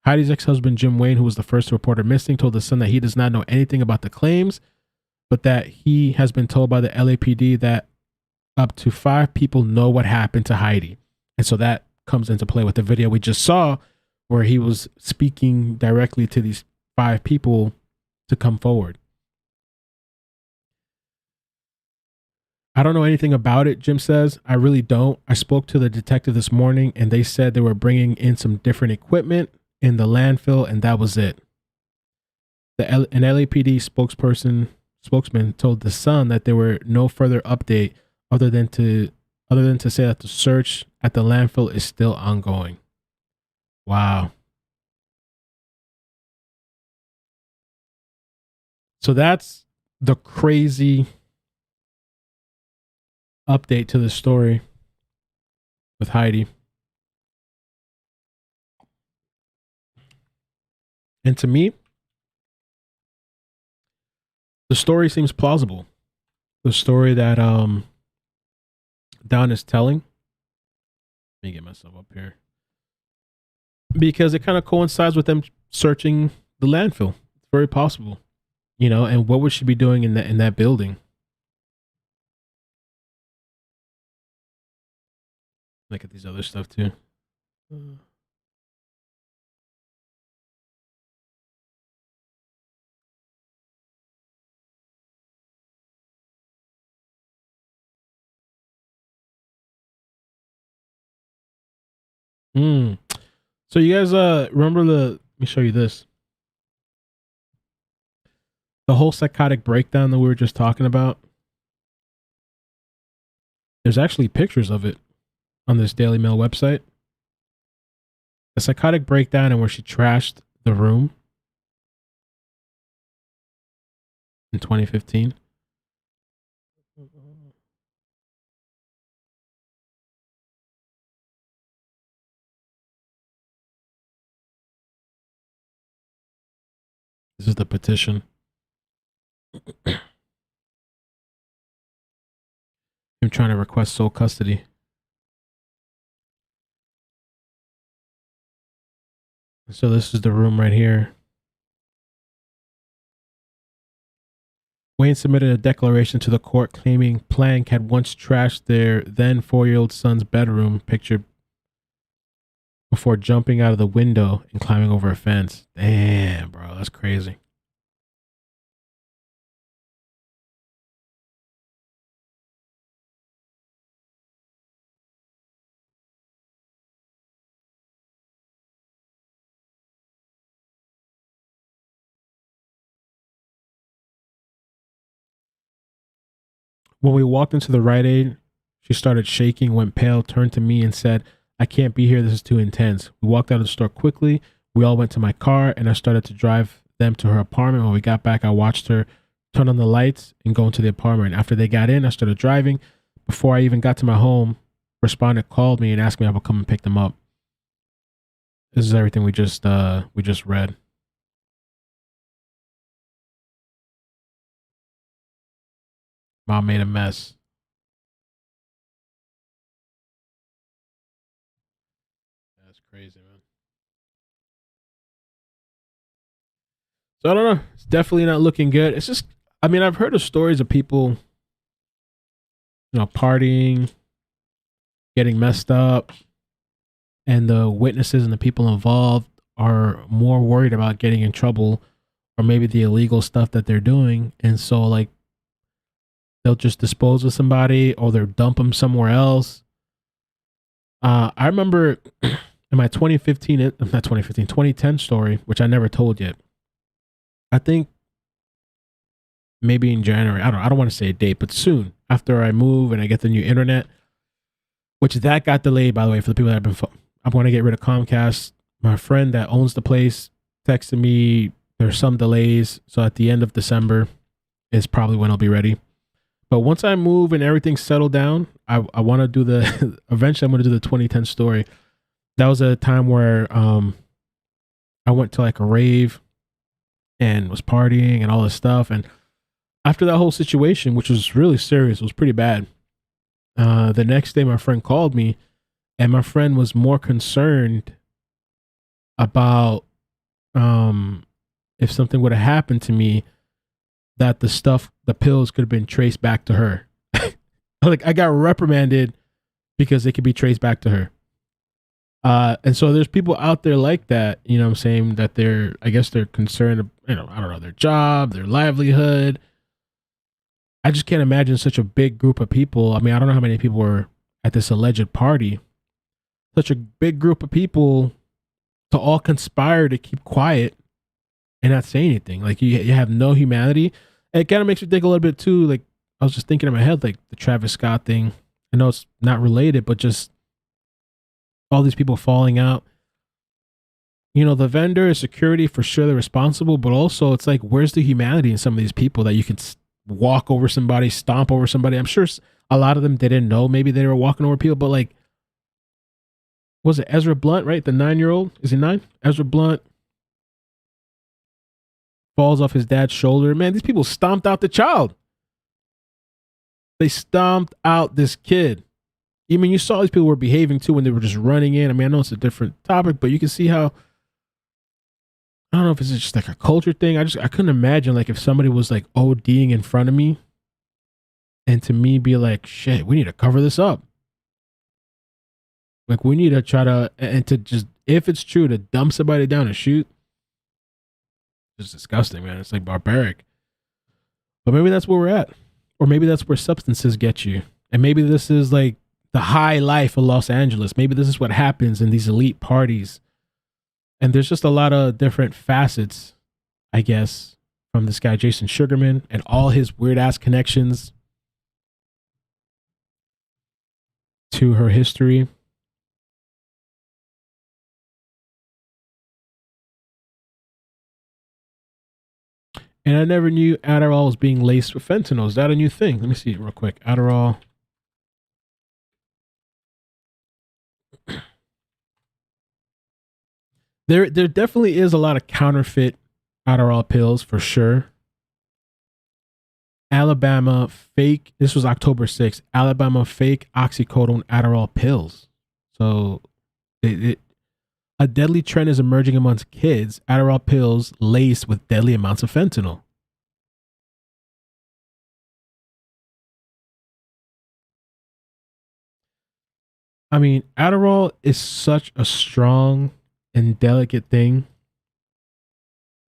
Heidi's ex-husband, Jim Wayne, who was the first to report her missing, told the Sun that he does not know anything about the claims, but that he has been told by the LAPD that up to 5 people know what happened to Heidi. And so that comes into play with the video we just saw, where he was speaking directly to these 5 people to come forward. I don't know anything about it, Jim says. I really don't. I spoke to the detective this morning and they said they were bringing in some different equipment in the landfill and that was it. An LAPD spokesman told The Sun that there were no further update other than to say that the search at the landfill is still ongoing. Wow. So that's the crazy update to the story with Heidi. And to me, the story seems plausible. The story that Down is telling. Let me get myself up here. Because it kind of coincides with them searching the landfill. It's very possible. You know, and what would she be doing in that building? Look at these other stuff too. So you guys remember let me show you this. The whole psychotic breakdown that we were just talking about. There's actually pictures of it on this Daily Mail website. The psychotic breakdown and where she trashed the room in 2015. This is the petition. I'm trying to request sole custody. So this is the room right here. Wayne submitted a declaration to the court claiming Planck had once trashed their then 4-year-old son's bedroom picture before jumping out of the window and climbing over a fence. Damn, bro, that's crazy. When we walked into the Rite Aid, she started shaking, went pale, turned to me and said, "I can't be here. This is too intense." We walked out of the store quickly. We all went to my car and I started to drive them to her apartment. When we got back, I watched her turn on the lights and go into the apartment. After they got in, I started driving. Before I even got to my home, respondent called me and asked me if I would come and pick them up. This is everything we just read. Mom made a mess. That's crazy, man. So I don't know. It's definitely not looking good. It's just, I mean, I've heard of stories of people, you know, partying, getting messed up, and the witnesses and the people involved are more worried about getting in trouble or maybe the illegal stuff that they're doing. And so, like, they'll just dispose of somebody or they'll dump them somewhere else. I remember in my 2010 story, which I never told yet. I think maybe in January. I don't want to say a date, but soon after I move and I get the new internet, which that got delayed, by the way, for the people that have been. I'm going to get rid of Comcast. My friend that owns the place texted me there's some delays, so at the end of December is probably when I'll be ready. But once I move and everything's settled down, I want to do the, eventually I'm going to do the 2010 story. That was a time where I went to like a rave and was partying and all this stuff. And after that whole situation, which was really serious, it was pretty bad. The next day my friend called me and my friend was more concerned about if something would have happened to me that the pills could have been traced back to her. Like, I got reprimanded because they could be traced back to her. And so there's people out there like that, you know what I'm saying, that I guess they're concerned, you know, I don't know, their job, their livelihood. I just can't imagine such a big group of people. I mean, I don't know how many people were at this alleged party. Such a big group of people to all conspire to keep quiet and not say anything. Like, you have no humanity. And it kind of makes me think a little bit too, like, I was just thinking in my head, like the Travis Scott thing. I know it's not related, but just all these people falling out. You know, the vendor, security, for sure they're responsible, but also it's like, where's the humanity in some of these people that you can walk over somebody, stomp over somebody? I'm sure a lot of them didn't know maybe they were walking over people, but like, was it Ezra Blunt, right? The 9-year-old? Is he 9? Ezra Blunt falls off his dad's shoulder. Man, these people stomped out the child. They stomped out this kid. I mean, you saw these people were behaving too when they were just running in. I mean, I know it's a different topic, but you can see how, I don't know if it's just like a culture thing. I couldn't imagine like if somebody was like ODing in front of me and to me be like, shit, we need to cover this up. Like, we need to try to, and to just, if it's true, to dump somebody down and shoot. It's disgusting, man. It's like barbaric. But maybe that's where we're at. Or maybe that's where substances get you. And maybe this is like the high life of Los Angeles. Maybe this is what happens in these elite parties. And there's just a lot of different facets, I guess, from this guy, Jason Sugarman, and all his weird ass connections to her history. And I never knew Adderall was being laced with fentanyl. Is that a new thing? Let me see real quick. Adderall. There definitely is a lot of counterfeit Adderall pills for sure. Alabama fake. This was October 6th. Alabama fake oxycodone Adderall pills. So a deadly trend is emerging amongst kids. Adderall pills laced with deadly amounts of fentanyl. I mean, Adderall is such a strong and delicate thing.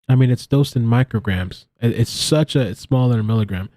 I mean, it's dosed in micrograms. It's smaller than a milligram.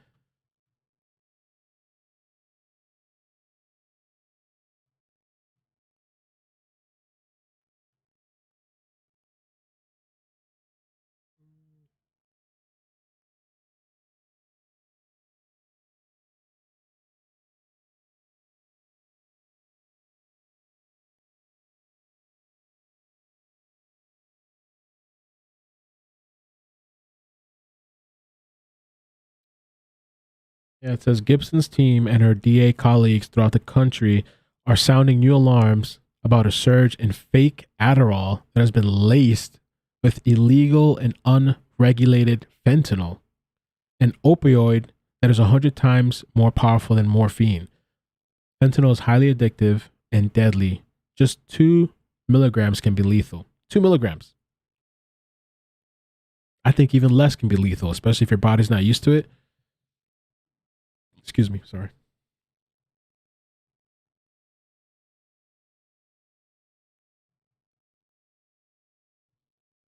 Yeah, it says Gibson's team and her DA colleagues throughout the country are sounding new alarms about a surge in fake Adderall that has been laced with illegal and unregulated fentanyl, an opioid that is 100 times more powerful than morphine. Fentanyl is highly addictive and deadly. Just 2 milligrams can be lethal. 2 milligrams. I think even less can be lethal, especially if your body's not used to it. Excuse me, sorry.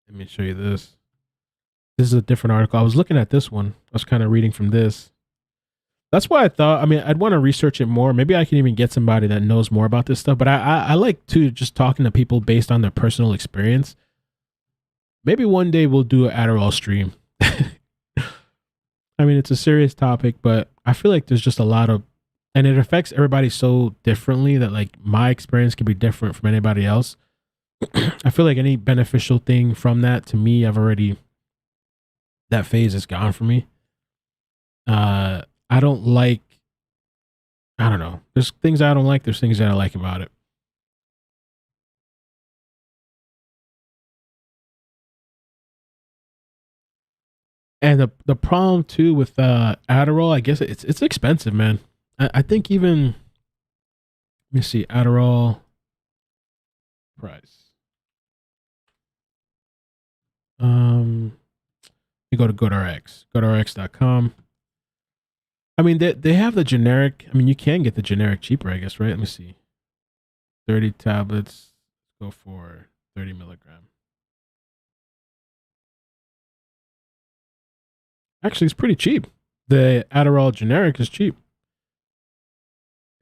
Let me show you this. This is a different article. I was looking at this one. I was kind of reading from this. That's why I thought, I mean, I'd want to research it more. Maybe I can even get somebody that knows more about this stuff. But I like to just talking to people based on their personal experience. Maybe one day we'll do an Adderall stream. I mean, it's a serious topic, but I feel like there's just a lot of, and it affects everybody so differently that like my experience can be different from anybody else. I feel like any beneficial thing from that to me, that phase is gone for me. I don't know. There's things I don't like. There's things that I like about it. And the problem too with Adderall, I guess it's expensive, man. I think even, let me see, Adderall price. You go to GoodRx, I mean, they have the generic. I mean, you can get the generic cheaper, I guess, right? Let me see. 30 tablets. Go for 30 milligram. Actually, it's pretty cheap. The Adderall generic is cheap.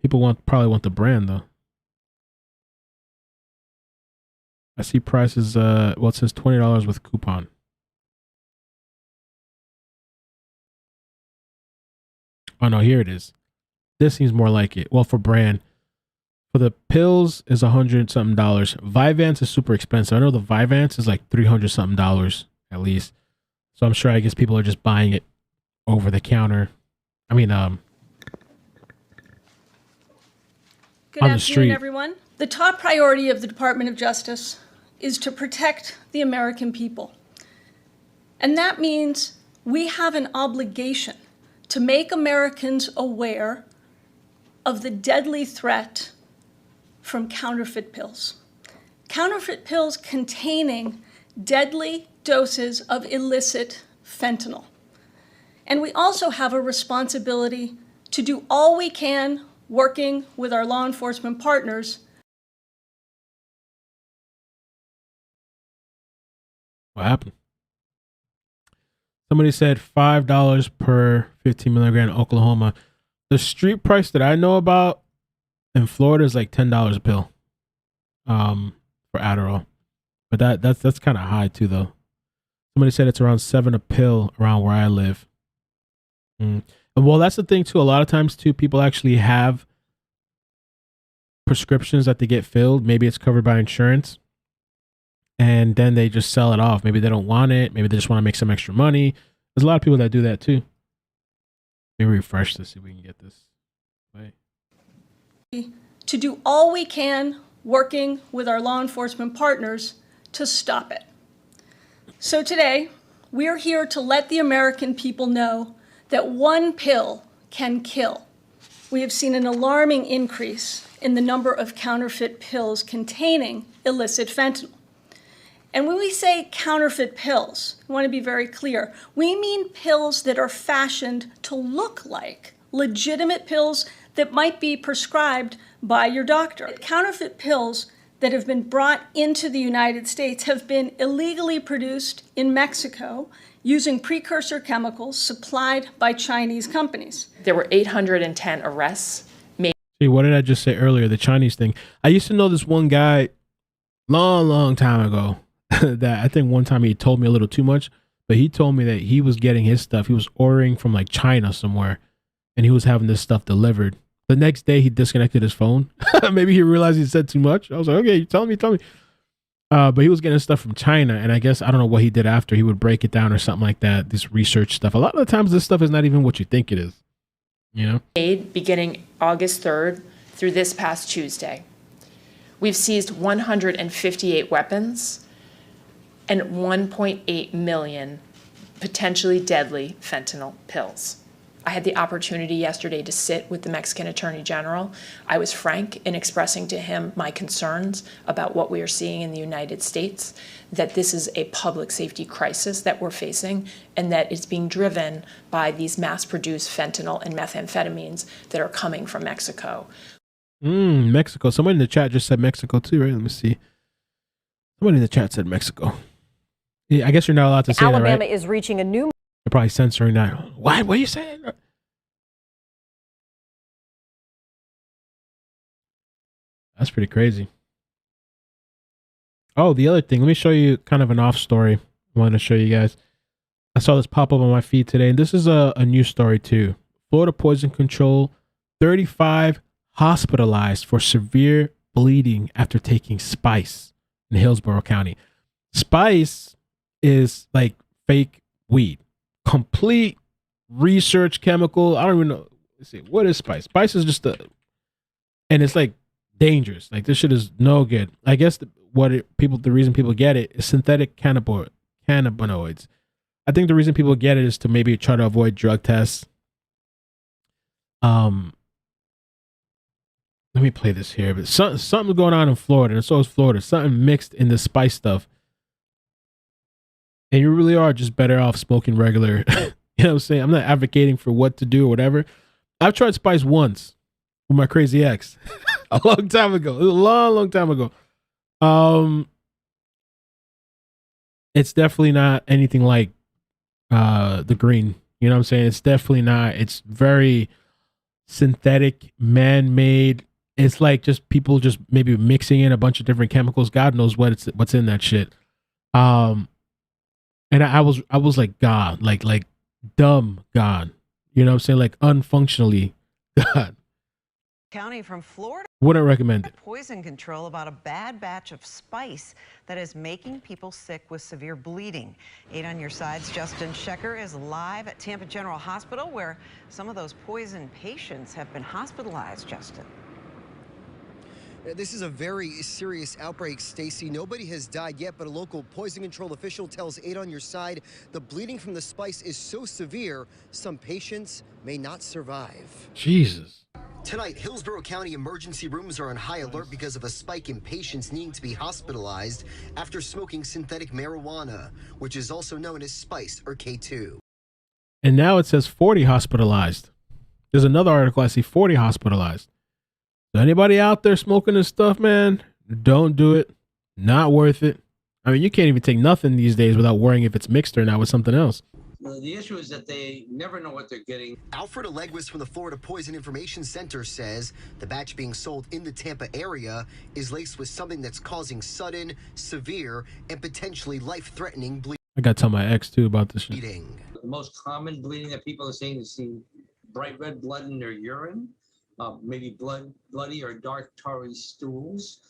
People probably want the brand though. I see prices. Well, it says $20 with coupon. Oh no, here it is. This seems more like it. Well, for brand, for the pills is $100 something. Vyvanse is super expensive. I know the Vyvanse is like $300 something at least. So I'm sure, I guess people are just buying it over the counter. I mean, Good on the afternoon, street. everyone. The top priority of the Department of Justice is to protect the American people. And that means we have an obligation to make Americans aware of the deadly threat from counterfeit pills. Counterfeit pills containing deadly doses of illicit fentanyl. And we also have a responsibility to do all we can working with our law enforcement partners. What happened? Somebody said $5 per 15 milligram in Oklahoma. The street price that I know about in Florida is like $10 a pill, for Adderall. But that's kind of high too, though. Somebody said it's around $7 a pill around where I live. And well, that's the thing too. A lot of times too, people actually have prescriptions that they get filled. Maybe it's covered by insurance, and then they just sell it off. Maybe they don't want it. Maybe they just want to make some extra money. There's a lot of people that do that too. Let me refresh this, see if we can get this. Wait. To do all we can working with our law enforcement partners to stop it. So today, we're here to let the American people know that one pill can kill. We have seen an alarming increase in the number of counterfeit pills containing illicit fentanyl. And when we say counterfeit pills, I want to be very clear. We mean pills that are fashioned to look like legitimate pills that might be prescribed by your doctor. Counterfeit pills that have been brought into the United States have been illegally produced in Mexico using precursor chemicals supplied by Chinese companies. There were 810 arrests made. See, what did I just say earlier? The Chinese thing. I used to know this one guy long time ago that I think one time he told me a little too much, but he told me that he was getting his stuff. He was ordering from like China somewhere, and he was having this stuff delivered. The next day he disconnected his phone. Maybe he realized he said too much. I was like, okay, tell me. But he was getting stuff from China, and I guess, I don't know what he did after. He would break it down or something like that, this research stuff. A lot of the times this stuff is not even what you think it is, you know? Beginning August 3rd through this past Tuesday. We've seized 158 weapons and 1.8 million potentially deadly fentanyl pills. I had the opportunity yesterday to sit with the Mexican Attorney General. I was frank in expressing to him my concerns about what we are seeing in the United States, that this is a public safety crisis that we're facing, and that it's being driven by these mass-produced fentanyl and methamphetamines that are coming from Mexico. Mexico. Somebody in the chat just said Mexico too, right? Let me see. Somebody in the chat said Mexico. Yeah, I guess you're not allowed to say that, right? Alabama is reaching a new... They're probably censoring that. What are you saying? That's pretty crazy. Oh, the other thing. Let me show you kind of an off story I wanted to show you guys. I saw this pop up on my feed today, and this is a news story too. Florida poison control, 35 hospitalized for severe bleeding after taking spice in Hillsborough County. Spice is like fake weed. Complete research chemical. I don't even know. Let's see. What is spice? Spice is just and it's like dangerous. Like this shit is no good. I guess the reason people get it is synthetic cannabinoids. I think the reason people get it is to maybe try to avoid drug tests. Let me play this here. But something's going on in Florida, and so is Florida. Something mixed in the spice stuff. And you really are just better off smoking regular. You know what I'm saying? I'm not advocating for what to do or whatever. I've tried spice once with my crazy ex a long time ago. It was a long time ago. It's definitely not anything like the green. You know what I'm saying? It's definitely not. It's very synthetic, man-made. It's like just people just maybe mixing in a bunch of different chemicals. God knows what's in that shit. And I was like God, like dumb God. You know what I'm saying? Like unfunctionally God. County from Florida. Wouldn't recommend it. Poison control about a bad batch of spice that is making people sick with severe bleeding. 8 on your side's Justin Shecker is live at Tampa General Hospital, where some of those poison patients have been hospitalized. Justin. This is a very serious outbreak, Stacy. Nobody has died yet, but a local poison control official tells 8 on your side the bleeding from the spice is so severe, some patients may not survive. Jesus. Tonight, Hillsborough County emergency rooms are on high alert because of a spike in patients needing to be hospitalized after smoking synthetic marijuana, which is also known as spice or K2. And now it says 40 hospitalized. There's another article I see 40 hospitalized. So anybody out there smoking this stuff, man, don't do it. Not worth it. I mean, you can't even take nothing these days without worrying if it's mixed or not with something else. The issue is that they never know what they're getting. Alfred Alegwas from the Florida Poison Information Center says the batch being sold in the Tampa area is laced with something that's causing sudden, severe, and potentially life-threatening bleeding. I got to tell my ex, too, about this shit. The most common bleeding that people are seeing is seeing bright red blood in their urine, maybe bloody or dark tarry stools,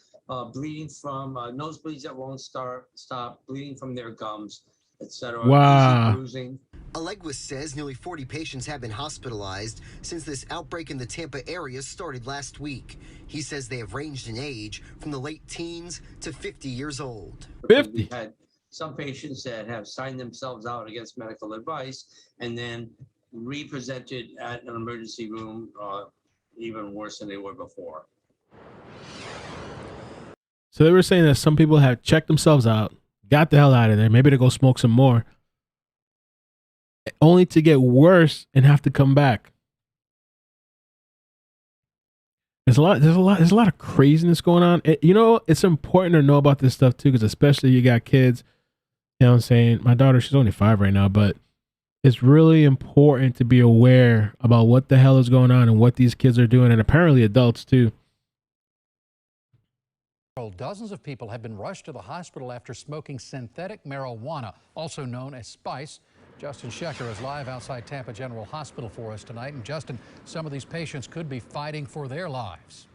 bleeding from nosebleeds that won't stop, bleeding from their gums, etc. Wow. Easy bruising. Alegwas says nearly 40 patients have been hospitalized since this outbreak in the Tampa area started last week. He says they have ranged in age from the late teens to 50 years old. 50. We've had some patients that have signed themselves out against medical advice and then represented at an emergency room even worse than they were before. So they were saying that some people have checked themselves out, got the hell out of there, maybe to go smoke some more, only to get worse and have to come back. There's a lot of craziness going on. It's important to know about this stuff too, because especially you got kids. You know what I'm saying? My daughter, she's only 5 right now, but it's really important to be aware about what the hell is going on and what these kids are doing, and apparently adults too. Dozens of people have been rushed to the hospital after smoking synthetic marijuana, also known as spice. Justin Shecker is live outside Tampa General Hospital for us tonight. And Justin, some of these patients could be fighting for their lives.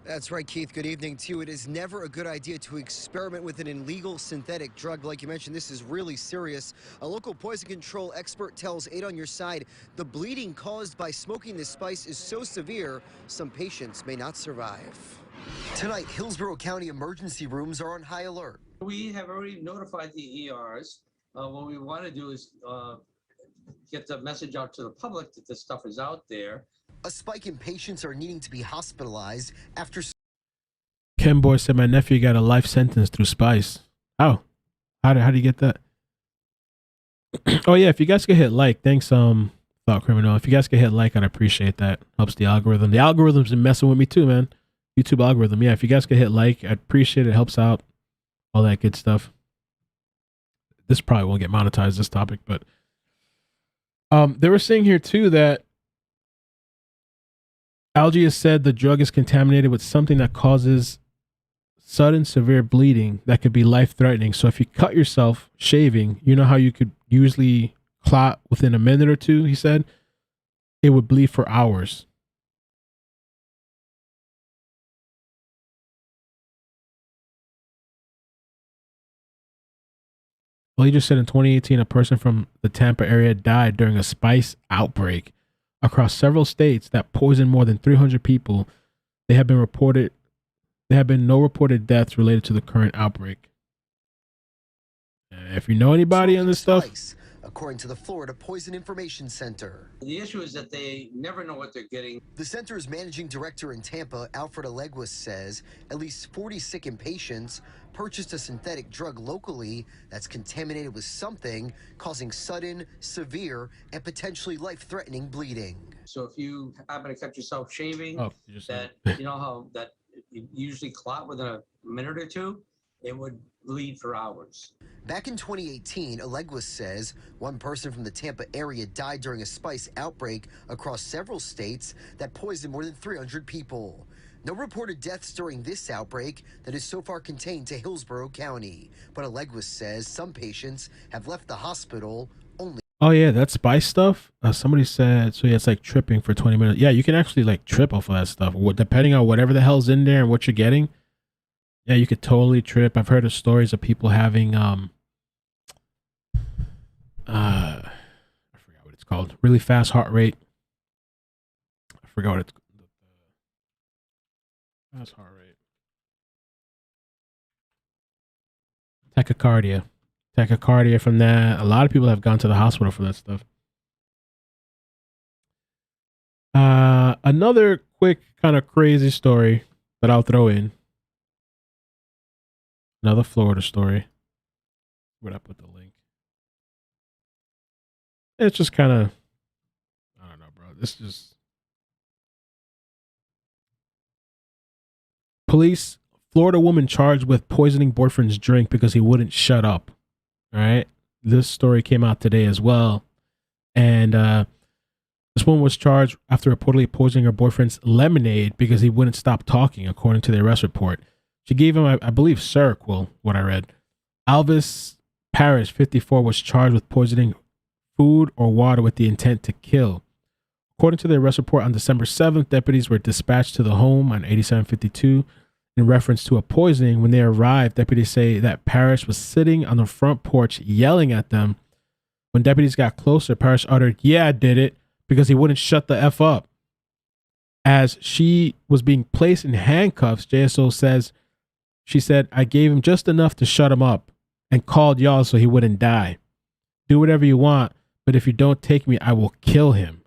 That's right, Keith. Good evening to you. It is never a good idea to experiment with an illegal synthetic drug. Like you mentioned, this is really serious. A local poison control expert tells 8 on your side the bleeding caused by smoking this spice is so severe, some patients may not survive. Tonight, Hillsborough County emergency rooms are on high alert. We have already notified the ERs. What we want to do is get the message out to the public that this stuff is out there. A spike in patients are needing to be hospitalized after... Ken Boy said my nephew got a life sentence through spice. How do you get that? Oh yeah, if you guys could hit like, thanks Thought Criminal. If you guys could hit like, I'd appreciate that. Helps the algorithm. The algorithm's been messing with me too, man. YouTube algorithm. Yeah, if you guys could hit like, I'd appreciate it. It helps out. All that good stuff. This probably won't get monetized, this topic, but they were saying here too that Algae has said the drug is contaminated with something that causes sudden severe bleeding that could be life-threatening. So if you cut yourself shaving, you know how you could usually clot within a minute or two, he said, it would bleed for hours. Well, he just said in 2018, a person from the Tampa area died during a spice outbreak across several states that poisoned more than 300 people. There have been no reported deaths related to the current outbreak. If you know anybody on this stuff, according to the Florida Poison Information Center. The issue is that they never know what they're getting. The center's managing director in Tampa, Alfred Alleguis, says at least 40 sick patients purchased a synthetic drug locally that's contaminated with something, causing sudden, severe, and potentially life-threatening bleeding. So if you happen to catch yourself shaving, you know how that you usually clot within a minute or two, it would bleed for hours. Back in 2018, Alleguis says one person from the Tampa area died during a spice outbreak across several states that poisoned more than 300 people. No reported deaths during this outbreak that is so far contained to Hillsborough County. But Alleguis says some patients have left the hospital only. Oh yeah, that spice stuff. Somebody said, so yeah, it's like tripping for 20 minutes. Yeah, you can actually like trip off of that stuff. Depending on whatever the hell's in there and what you're getting. Yeah, you could totally trip. I've heard of stories of people having I forgot what it's called. Really fast heart rate. I forgot what it's called. Fast heart rate. Tachycardia from that. A lot of people have gone to the hospital for that stuff. Another quick kind of crazy story that I'll throw in. Another Florida story. Where'd I put the link? It's just kind of, I don't know, bro. This just police. Florida woman charged with poisoning boyfriend's drink because he wouldn't shut up. All right. This story came out today as well. And this woman was charged after reportedly poisoning her boyfriend's lemonade because he wouldn't stop talking, according to the arrest report. She gave him, I believe, Seroquel, what I read. Alvis Parrish, 54, was charged with poisoning food or water with the intent to kill. According to the arrest report, on December 7th, deputies were dispatched to the home on 8752 in reference to a poisoning. When they arrived, deputies say that Parrish was sitting on the front porch yelling at them. When deputies got closer, Parrish uttered, "Yeah, I did it," because he wouldn't shut the F up. As she was being placed in handcuffs, JSO says, she said, "I gave him just enough to shut him up and called y'all so he wouldn't die. Do whatever you want, but if you don't take me, I will kill him."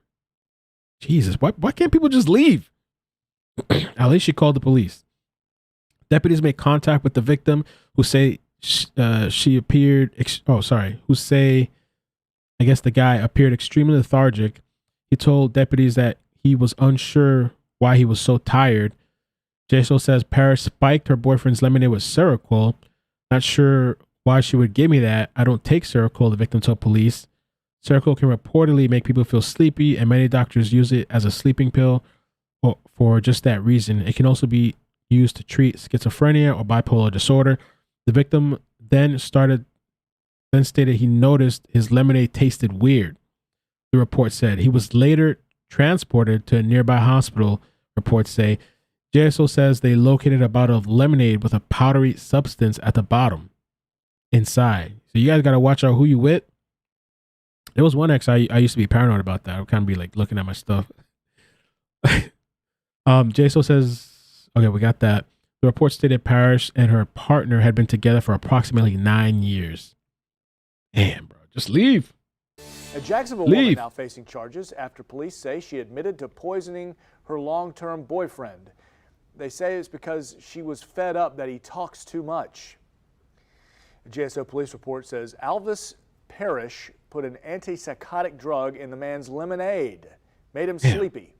Jesus, why can't people just leave? At least she called the police. Deputies made contact with the victim, who say she appeared, who say, I guess the guy appeared extremely lethargic. He told deputies that he was unsure why he was so tired. JSO says Paris spiked her boyfriend's lemonade with Seroquel. Not sure why she would give me that. I don't take Seroquel, the victim told police. Seroquel can reportedly make people feel sleepy, and many doctors use it as a sleeping pill for just that reason. It can also be used to treat schizophrenia or bipolar disorder. The victim then stated he noticed his lemonade tasted weird. The report said he was later transported to a nearby hospital. Reports say JSO says they located a bottle of lemonade with a powdery substance at the bottom inside. So you guys got to watch out who you with. There was one ex I used to be paranoid about that. I would kind of be like looking at my stuff. JSO says, okay, we got that. The report stated Parrish and her partner had been together for approximately 9 years. Damn, bro, just leave. A Jacksonville woman now facing charges after police say she admitted to poisoning her long-term boyfriend. They say it's because she was fed up that he talks too much. A JSO police report says Alvis Parrish put an antipsychotic drug in the man's lemonade, made him sleepy.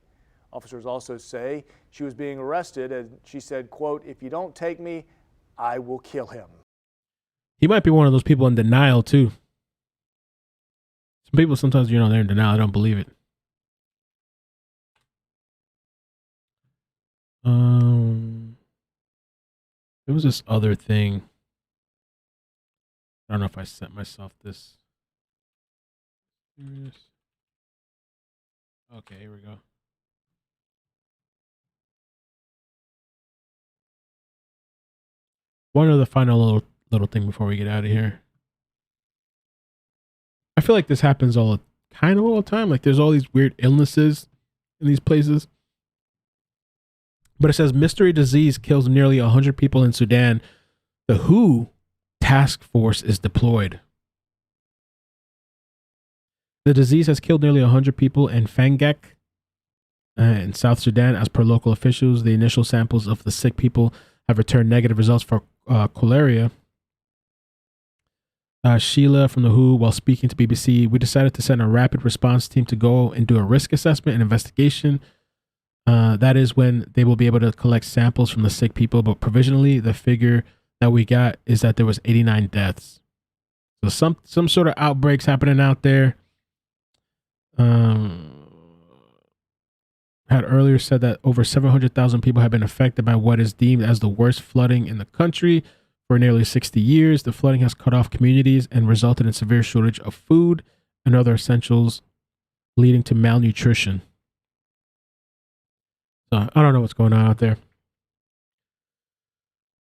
Officers also say she was being arrested and she said, quote, "If you don't take me, I will kill him." He might be one of those people in denial too. Some people sometimes, they're in denial. I don't believe it. There was this other thing. I don't know if I sent myself this. Okay, here we go. One other final little thing before we get out of here. I feel like this happens all the time. Like there's all these weird illnesses in these places. But it says mystery disease kills nearly 100 people in Sudan. The WHO task force is deployed. The disease has killed nearly 100 people in Fangek in South Sudan. As per local officials, the initial samples of the sick people have returned negative results for cholera. Sheila from the WHO, while speaking to BBC, we decided to send a rapid response team to go and do a risk assessment and investigation. That is when they will be able to collect samples from the sick people, but provisionally the figure that we got is that there was 89 deaths. So some sort of outbreaks happening out there. Had earlier said that over 700,000 people have been affected by what is deemed as the worst flooding in the country for nearly 60 years. The flooding has cut off communities and resulted in severe shortage of food and other essentials, leading to malnutrition. So I don't know what's going on out there,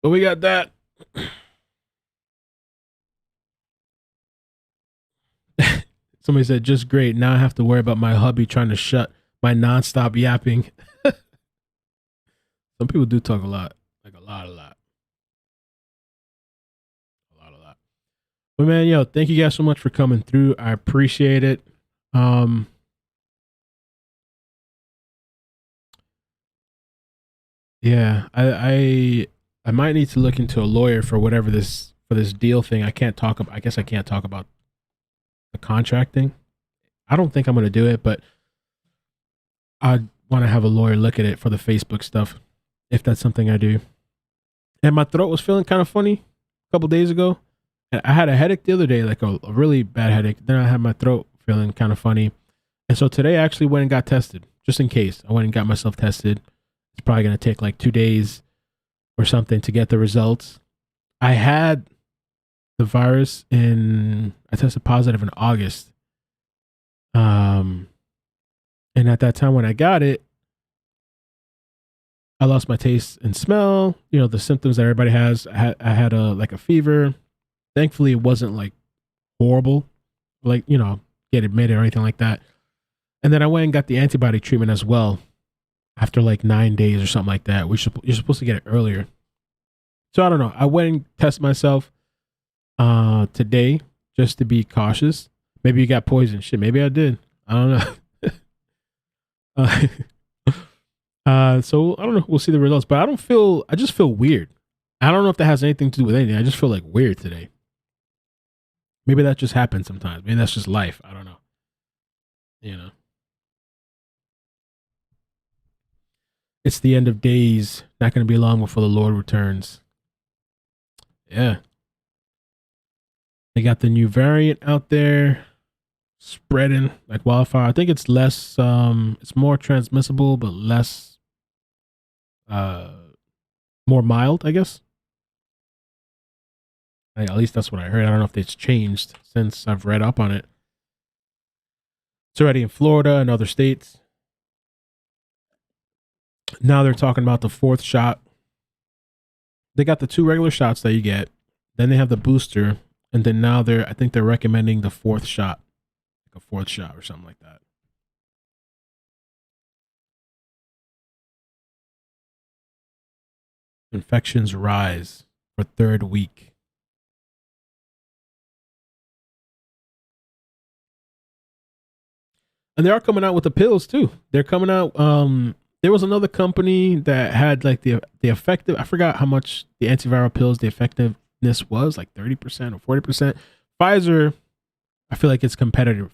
but we got that. Somebody said, just great. Now I have to worry about my hubby trying to shut my nonstop yapping. Some people do talk a lot, like a lot. But man, yo, thank you guys so much for coming through. I appreciate it. Yeah, I might need to look into a lawyer for whatever this deal thing. I guess I can't talk about the contracting. I don't think I'm going to do it, but I want to have a lawyer look at it for the Facebook stuff, if that's something I do. And my throat was feeling kind of funny a couple days ago. And I had a headache the other day, like a really bad headache. Then I had my throat feeling kind of funny. And so today I actually went and got tested, just in case. I went and got myself tested. It's probably going to take like 2 days or something to get the results. I had the virus I tested positive in August. And at that time when I got it, I lost my taste and smell, the symptoms that everybody has. I had a fever. Thankfully, it wasn't like horrible, like, get admitted or anything like that. And then I went and got the antibody treatment as well after like 9 days or something like that. You're supposed to get it earlier. So I don't know. I went and tested myself today just to be cautious. Maybe you got poisoned. Shit, maybe I did. I don't know. So I don't know. We'll see the results, but I just feel weird. I don't know if that has anything to do with anything. I just feel like weird today. Maybe that just happens sometimes. Maybe that's just life. I don't know. It's the end of days. Not going to be long before the Lord returns. Yeah. They got the new variant out there spreading like wildfire. I think it's less, it's more transmissible, but less, more mild, I guess. At least that's what I heard. I don't know if it's changed since I've read up on it. It's already in Florida and other states. Now they're talking about the 4th shot. They got the 2 regular shots that you get. Then they have the booster. And then now I think they're recommending the 4th shot. Like a 4th shot or something like that. Infections rise for 3rd week. And they are coming out with the pills too. They're coming out. There was another company that had like the effective. I forgot how much the antiviral pills, the effectiveness was, like 30% or 40%. Pfizer, I feel like it's competitors,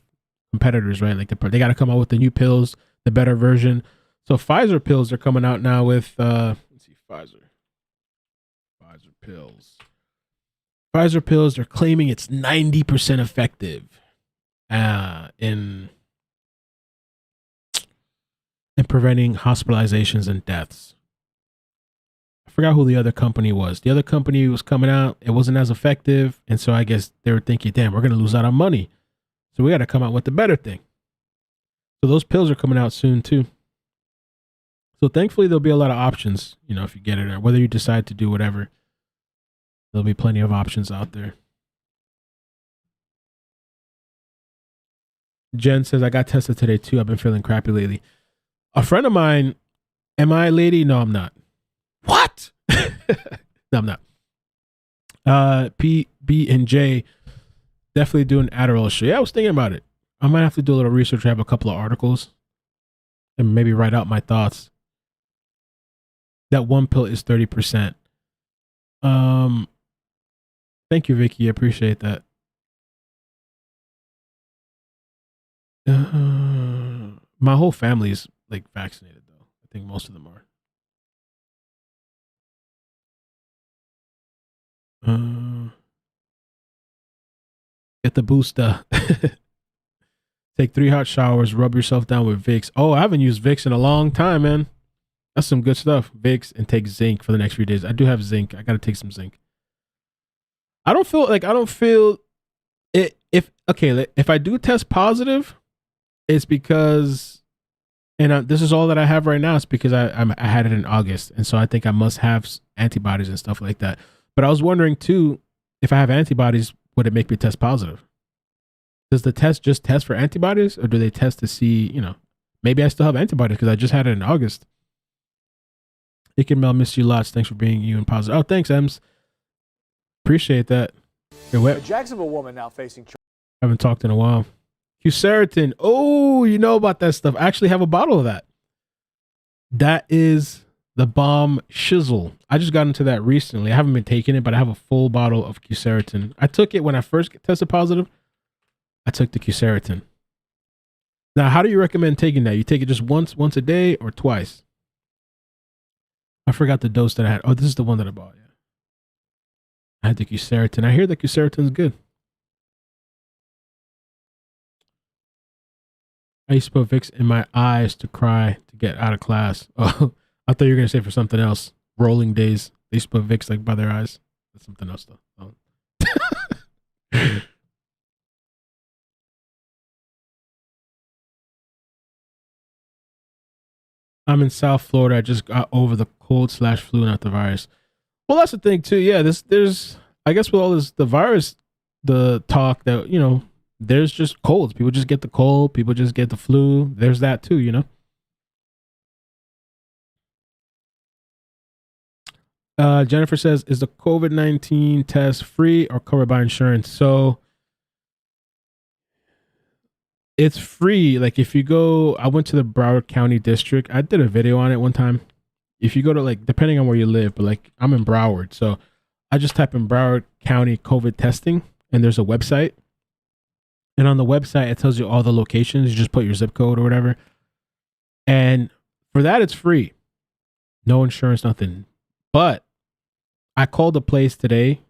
right? Like they got to come out with the new pills, the better version. So Pfizer pills are coming out now with let's see, Pfizer pills. Pfizer pills are claiming it's 90% effective in preventing hospitalizations and deaths. I forgot who the other company was. The other company was coming out. It wasn't as effective. And so I guess they were thinking, damn, we're going to lose out on money. So we got to come out with the better thing. So those pills are coming out soon too. So thankfully there'll be a lot of options, if you get it or whether you decide to do whatever, there'll be plenty of options out there. Jen says, I got tested today too. I've been feeling crappy lately. A friend of mine, am I a lady? No, I'm not. What? No, I'm not. P, B, and J definitely doing Adderall shit. Yeah, I was thinking about it. I might have to do a little research. I have a couple of articles and maybe write out my thoughts. That one pill is 30%. Thank you, Vicky. I appreciate that. My whole family is like vaccinated though. I think most of them are. Get the booster. Take 3 hot showers. Rub yourself down with Vicks. Oh, I haven't used Vicks in a long time, man. That's some good stuff. Vicks, and take zinc for the next few days. I do have zinc. I gotta take some zinc. I don't feel it. If I do test positive, it's because, and this is all that I have right now. It's because I had it in August, and so I think I must have antibodies and stuff like that. But I was wondering too, if I have antibodies, would it make me test positive? Does the test just test for antibodies, or do they test to see, maybe I still have antibodies because I just had it in August. Mel, miss you lots. Thanks for being you and positive. Oh, thanks, Ems. Appreciate that. A Jacksonville woman now facing charges. Haven't talked in a while. Quercetin. Oh, you know about that stuff. I actually have a bottle of that. That is the Bombshell. I just got into that recently. I haven't been taking it, but I have a full bottle of Quercetin. I took it when I first tested positive. I took the Quercetin. Now, how do you recommend taking that? You take it just once a day or twice? I forgot the dose that I had. Oh, this is the one that I bought. Yeah. I had the Quercetin. I hear the Quercetin is good. I used to put Vicks in my eyes to cry to get out of class. Oh, I thought you were going to say for something else. Rolling days. They used to put Vicks like by their eyes. That's something else though. Oh. I'm in South Florida. I just got over the cold/flu, not the virus. Well, that's the thing too. Yeah, there's I guess with all this the virus, the talk that there's just colds. People just get the cold. People just get the flu. There's that too. Jennifer says, "Is the COVID-19 test free or covered by insurance?" So it's free. Like if you go, I went to the Broward County District. I did a video on it one time. If you go to depending on where you live, but I'm in Broward. So I just type in Broward County COVID testing and there's a website. And on the website, it tells you all the locations. You just put your zip code or whatever. And for that, it's free. No insurance, nothing. But I called the place today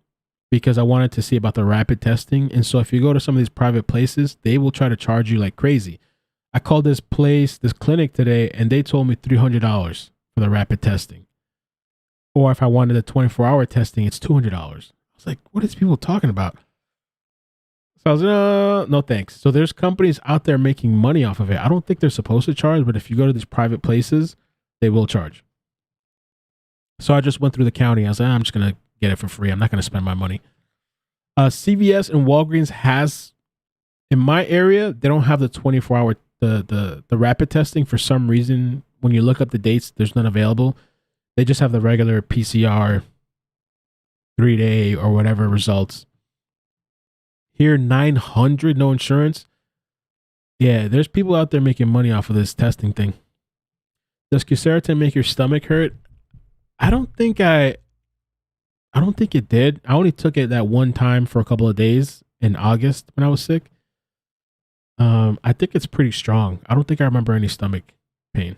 because I wanted to see about the rapid testing. And so if you go to some of these private places, they will try to charge you like crazy. I called this clinic today, and they told me $300 for the rapid testing. Or if I wanted the 24-hour testing, it's $200. I was like, what is people talking about? So I was like, no thanks. So there's companies out there making money off of it. I don't think they're supposed to charge, but if you go to these private places, they will charge. So I just went through the county. I was like, I'm just going to get it for free. I'm not going to spend my money. CVS and Walgreens has, in my area, they don't have the 24-hour, the rapid testing for some reason. When you look up the dates, there's none available. They just have the regular PCR 3-day or whatever results. Here, 900, no insurance. Yeah, there's people out there making money off of this testing thing. Does Quercetin make your stomach hurt? I don't think it did. I only took it that one time for a couple of days in August when I was sick. I think it's pretty strong. I don't think I remember any stomach pain.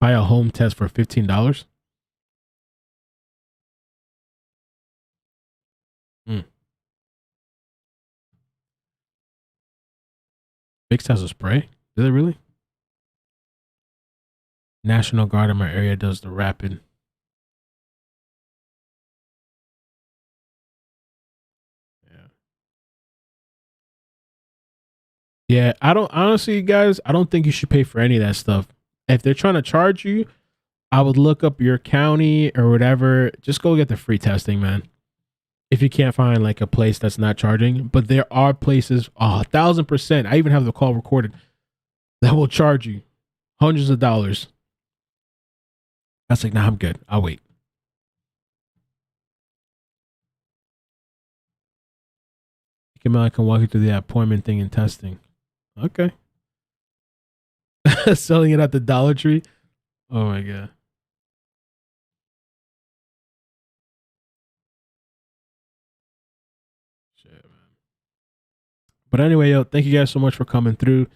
Buy a home test for $15. Vicks has a spray? Does it really? National Guard in my area does the rapid. Yeah, I don't, honestly, guys, I don't think you should pay for any of that stuff. If they're trying to charge you, I would look up your county or whatever. Just go get the free testing, man. If you can't find like a place that's not charging, but there are places, 1,000%. I even have the call recorded that will charge you hundreds of dollars. I was like, nah, I'm good. I'll wait. I can walk you through the appointment thing and testing. Okay. Selling it at the Dollar Tree. Oh my god. Shit, man. But anyway, yo, thank you guys so much for coming through.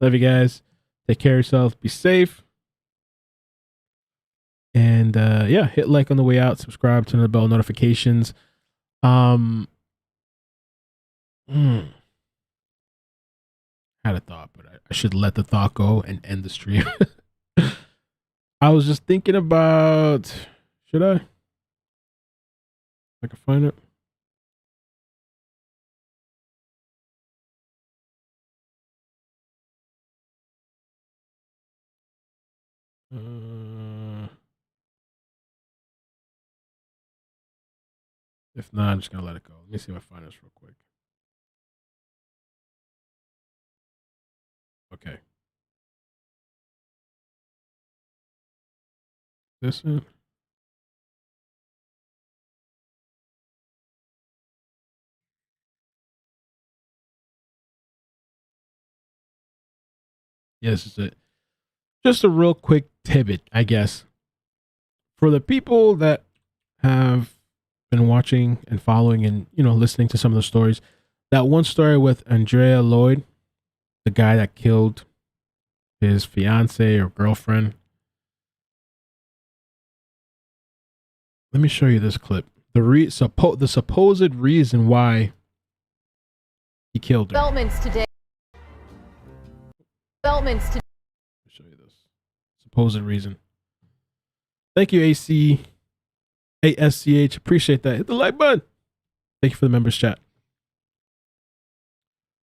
Love you guys. Take care of yourself. Be safe. And yeah, hit like on the way out. Subscribe, turn on the bell notifications. Had a thought, but I should let the thought go and end the stream. I was just thinking about, should I? If I can find it. If not, I'm just gonna let it go. Let me see if I find this real quick. Okay. This one. Yes, it's it. Just a real quick tidbit, I guess. For the people that have been watching and following and, you know, listening to some of the stories, that one story with Andrea Lloyd, the guy that killed his fiance or girlfriend. Let me show you this clip. The supposed reason why he killed her. Developments today. Let me show you this. Supposed reason. Thank you, ASCH. Appreciate that. Hit the like button. Thank you for the members chat.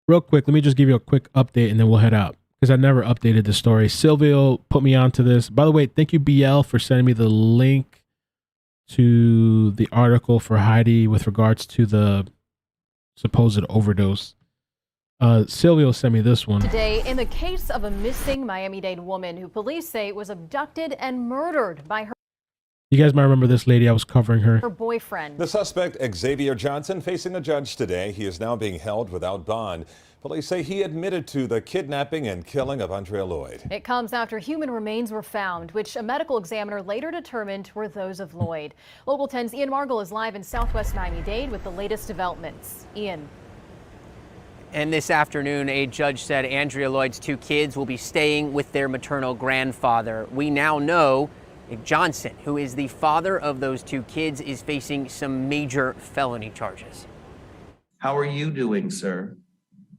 Real quick, let me just give you a quick update and then we'll head out, because I never updated the story. Silvio put me onto this. By the way, thank you, BL, for sending me the link to the article for Heidi with regards to the supposed overdose. Silvio sent me this one. Today, in the case of a missing Miami-Dade woman who police say was abducted and murdered by her You guys might remember this lady. I was covering her. boyfriend. The suspect, Xavier Johnson, facing a judge today. He is now being held without bond. Police say he admitted to the kidnapping and killing of Andrea Lloyd. It comes after human remains were found, which a medical examiner later determined were those of Lloyd. Local 10's Ian Margul is live in Southwest Miami-Dade with the latest developments. Ian. And this afternoon, a judge said Andrea Lloyd's two kids will be staying with their maternal grandfather. We now know Johnson, who is the father of those two kids, is facing some major felony charges. How are you doing, sir?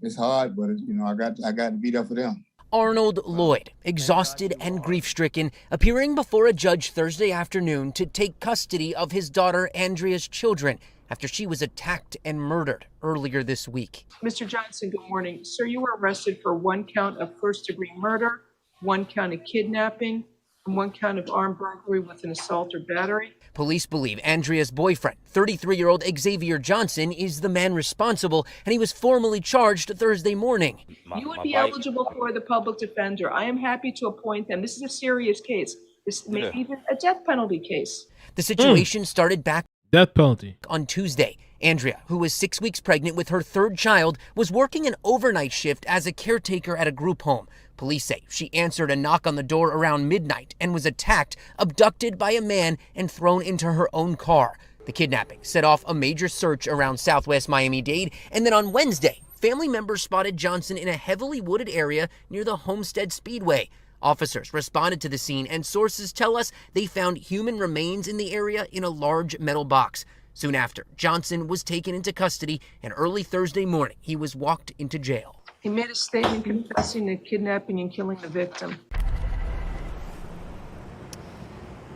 It's hard, but you know, I got to be there for them. Arnold Lloyd, exhausted and grief-stricken, appearing before a judge Thursday afternoon to take custody of his daughter Andrea's children after she was attacked and murdered earlier this week. Mr. Johnson, good morning. Sir, you were arrested for 1 count of first-degree murder, 1 count of kidnapping, and 1 count of armed burglary with an assault or battery. Police believe Andrea's boyfriend, 33-year-old Xavier Johnson, is the man responsible, and he was formally charged Thursday morning. You would be eligible for the public defender. I am happy to appoint them. This is a serious case. This may be even a death penalty case. The situation started back death penalty on Tuesday. Andrea, who was 6 weeks pregnant with her third child, was working an overnight shift as a caretaker at a group home. Police say she answered a knock on the door around midnight and was attacked, abducted by a man, and thrown into her own car. The kidnapping set off a major search around Southwest Miami-Dade, and then on Wednesday, family members spotted Johnson in a heavily wooded area near the Homestead Speedway. Officers responded to the scene, and sources tell us they found human remains in the area in a large metal box. Soon after, Johnson was taken into custody, and early Thursday morning, he was walked into jail. He made a statement confessing to kidnapping and killing the victim.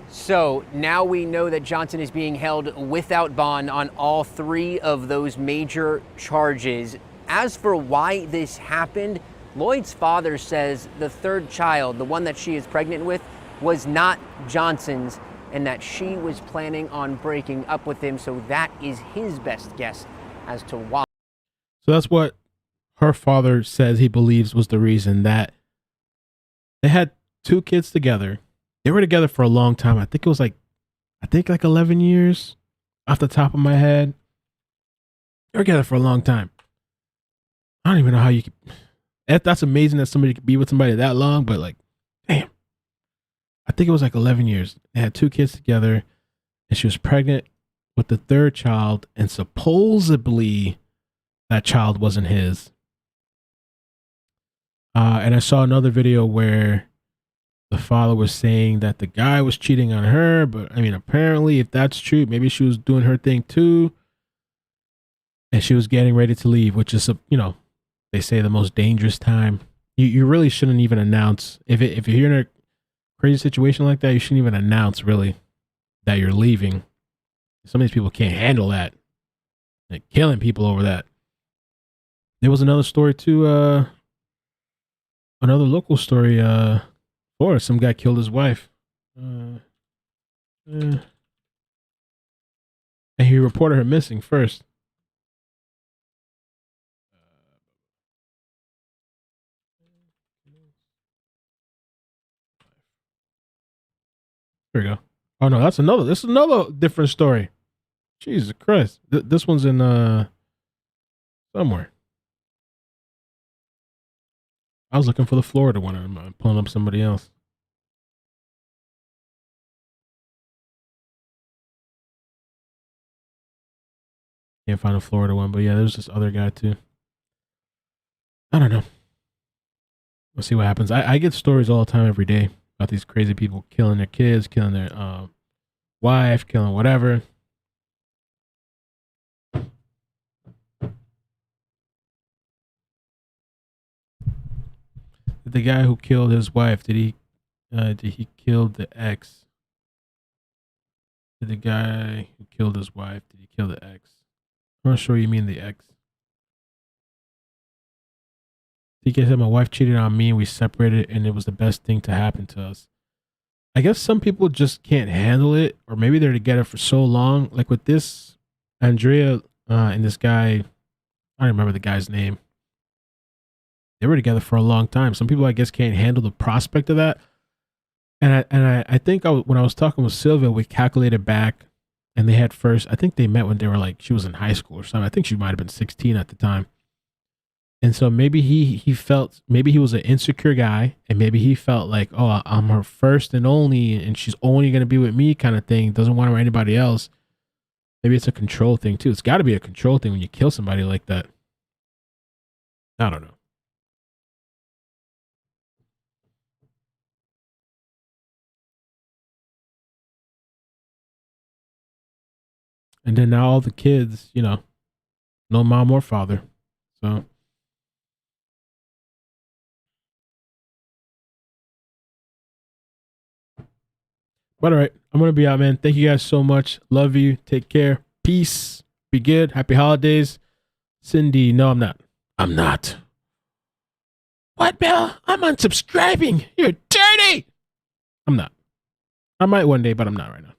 So now we know that Johnson is being held without bond on all 3 of those major charges. As for why this happened, Lloyd's father says the third child, the one that she is pregnant with, was not Johnson's, and that she was planning on breaking up with him. So that is his best guess as to why. So that's what her father says he believes was the reason, that they had 2 kids together. They were together for a long time. I think like 11 years off the top of my head. They were together for a long time. I don't even know how you could. that's amazing that somebody could be with somebody that long, but like, damn. I think it was like 11 years. They had 2 kids together, and she was pregnant with the 3rd child, and supposedly that child wasn't his. And I saw another video where the father was saying that the guy was cheating on her, but I mean, apparently, if that's true, maybe she was doing her thing too, and she was getting ready to leave, which is, they say the most dangerous time. You really shouldn't even announce if you're in a crazy situation like that. You shouldn't even announce really that you're leaving. Some of these people can't handle that. They're killing people over that. There was another story too. Another local story. Florida, some guy killed his wife. And he reported her missing first. There we go. Oh no, this is another different story. Jesus Christ. This one's in somewhere. I was looking for the Florida one. I'm pulling up somebody else. Can't find a Florida one, but yeah, there's this other guy too. I don't know. We'll see what happens. I get stories all the time, every day, about these crazy people killing their kids, killing their wife, killing whatever. The guy who killed his wife, did he kill the ex? Did the guy who killed his wife, did he kill the ex? I'm not sure you mean the ex. TK said my wife cheated on me and we separated and it was the best thing to happen to us. I guess some people just can't handle it, or maybe they're together for so long. Like with this Andrea and this guy, I don't remember the guy's name. They were together for a long time. Some people, I guess, can't handle the prospect of that. And I think when I was talking with Sylvia, we calculated back, and they had first. I think they met when they were like, she was in high school or something. I think she might have been 16 at the time. And so maybe he felt, maybe he was an insecure guy, and maybe he felt like, oh, I'm her first and only, and she's only going to be with me, kind of thing. Doesn't want her with anybody else. Maybe it's a control thing too. It's got to be a control thing when you kill somebody like that. I don't know. And then now all the kids, no mom or father. So. But all right, I'm going to be out, man. Thank you guys so much. Love you. Take care. Peace. Be good. Happy holidays. Cindy, no, I'm not. I'm not. What, Bill? I'm unsubscribing. You're dirty. I'm not. I might one day, but I'm not right now.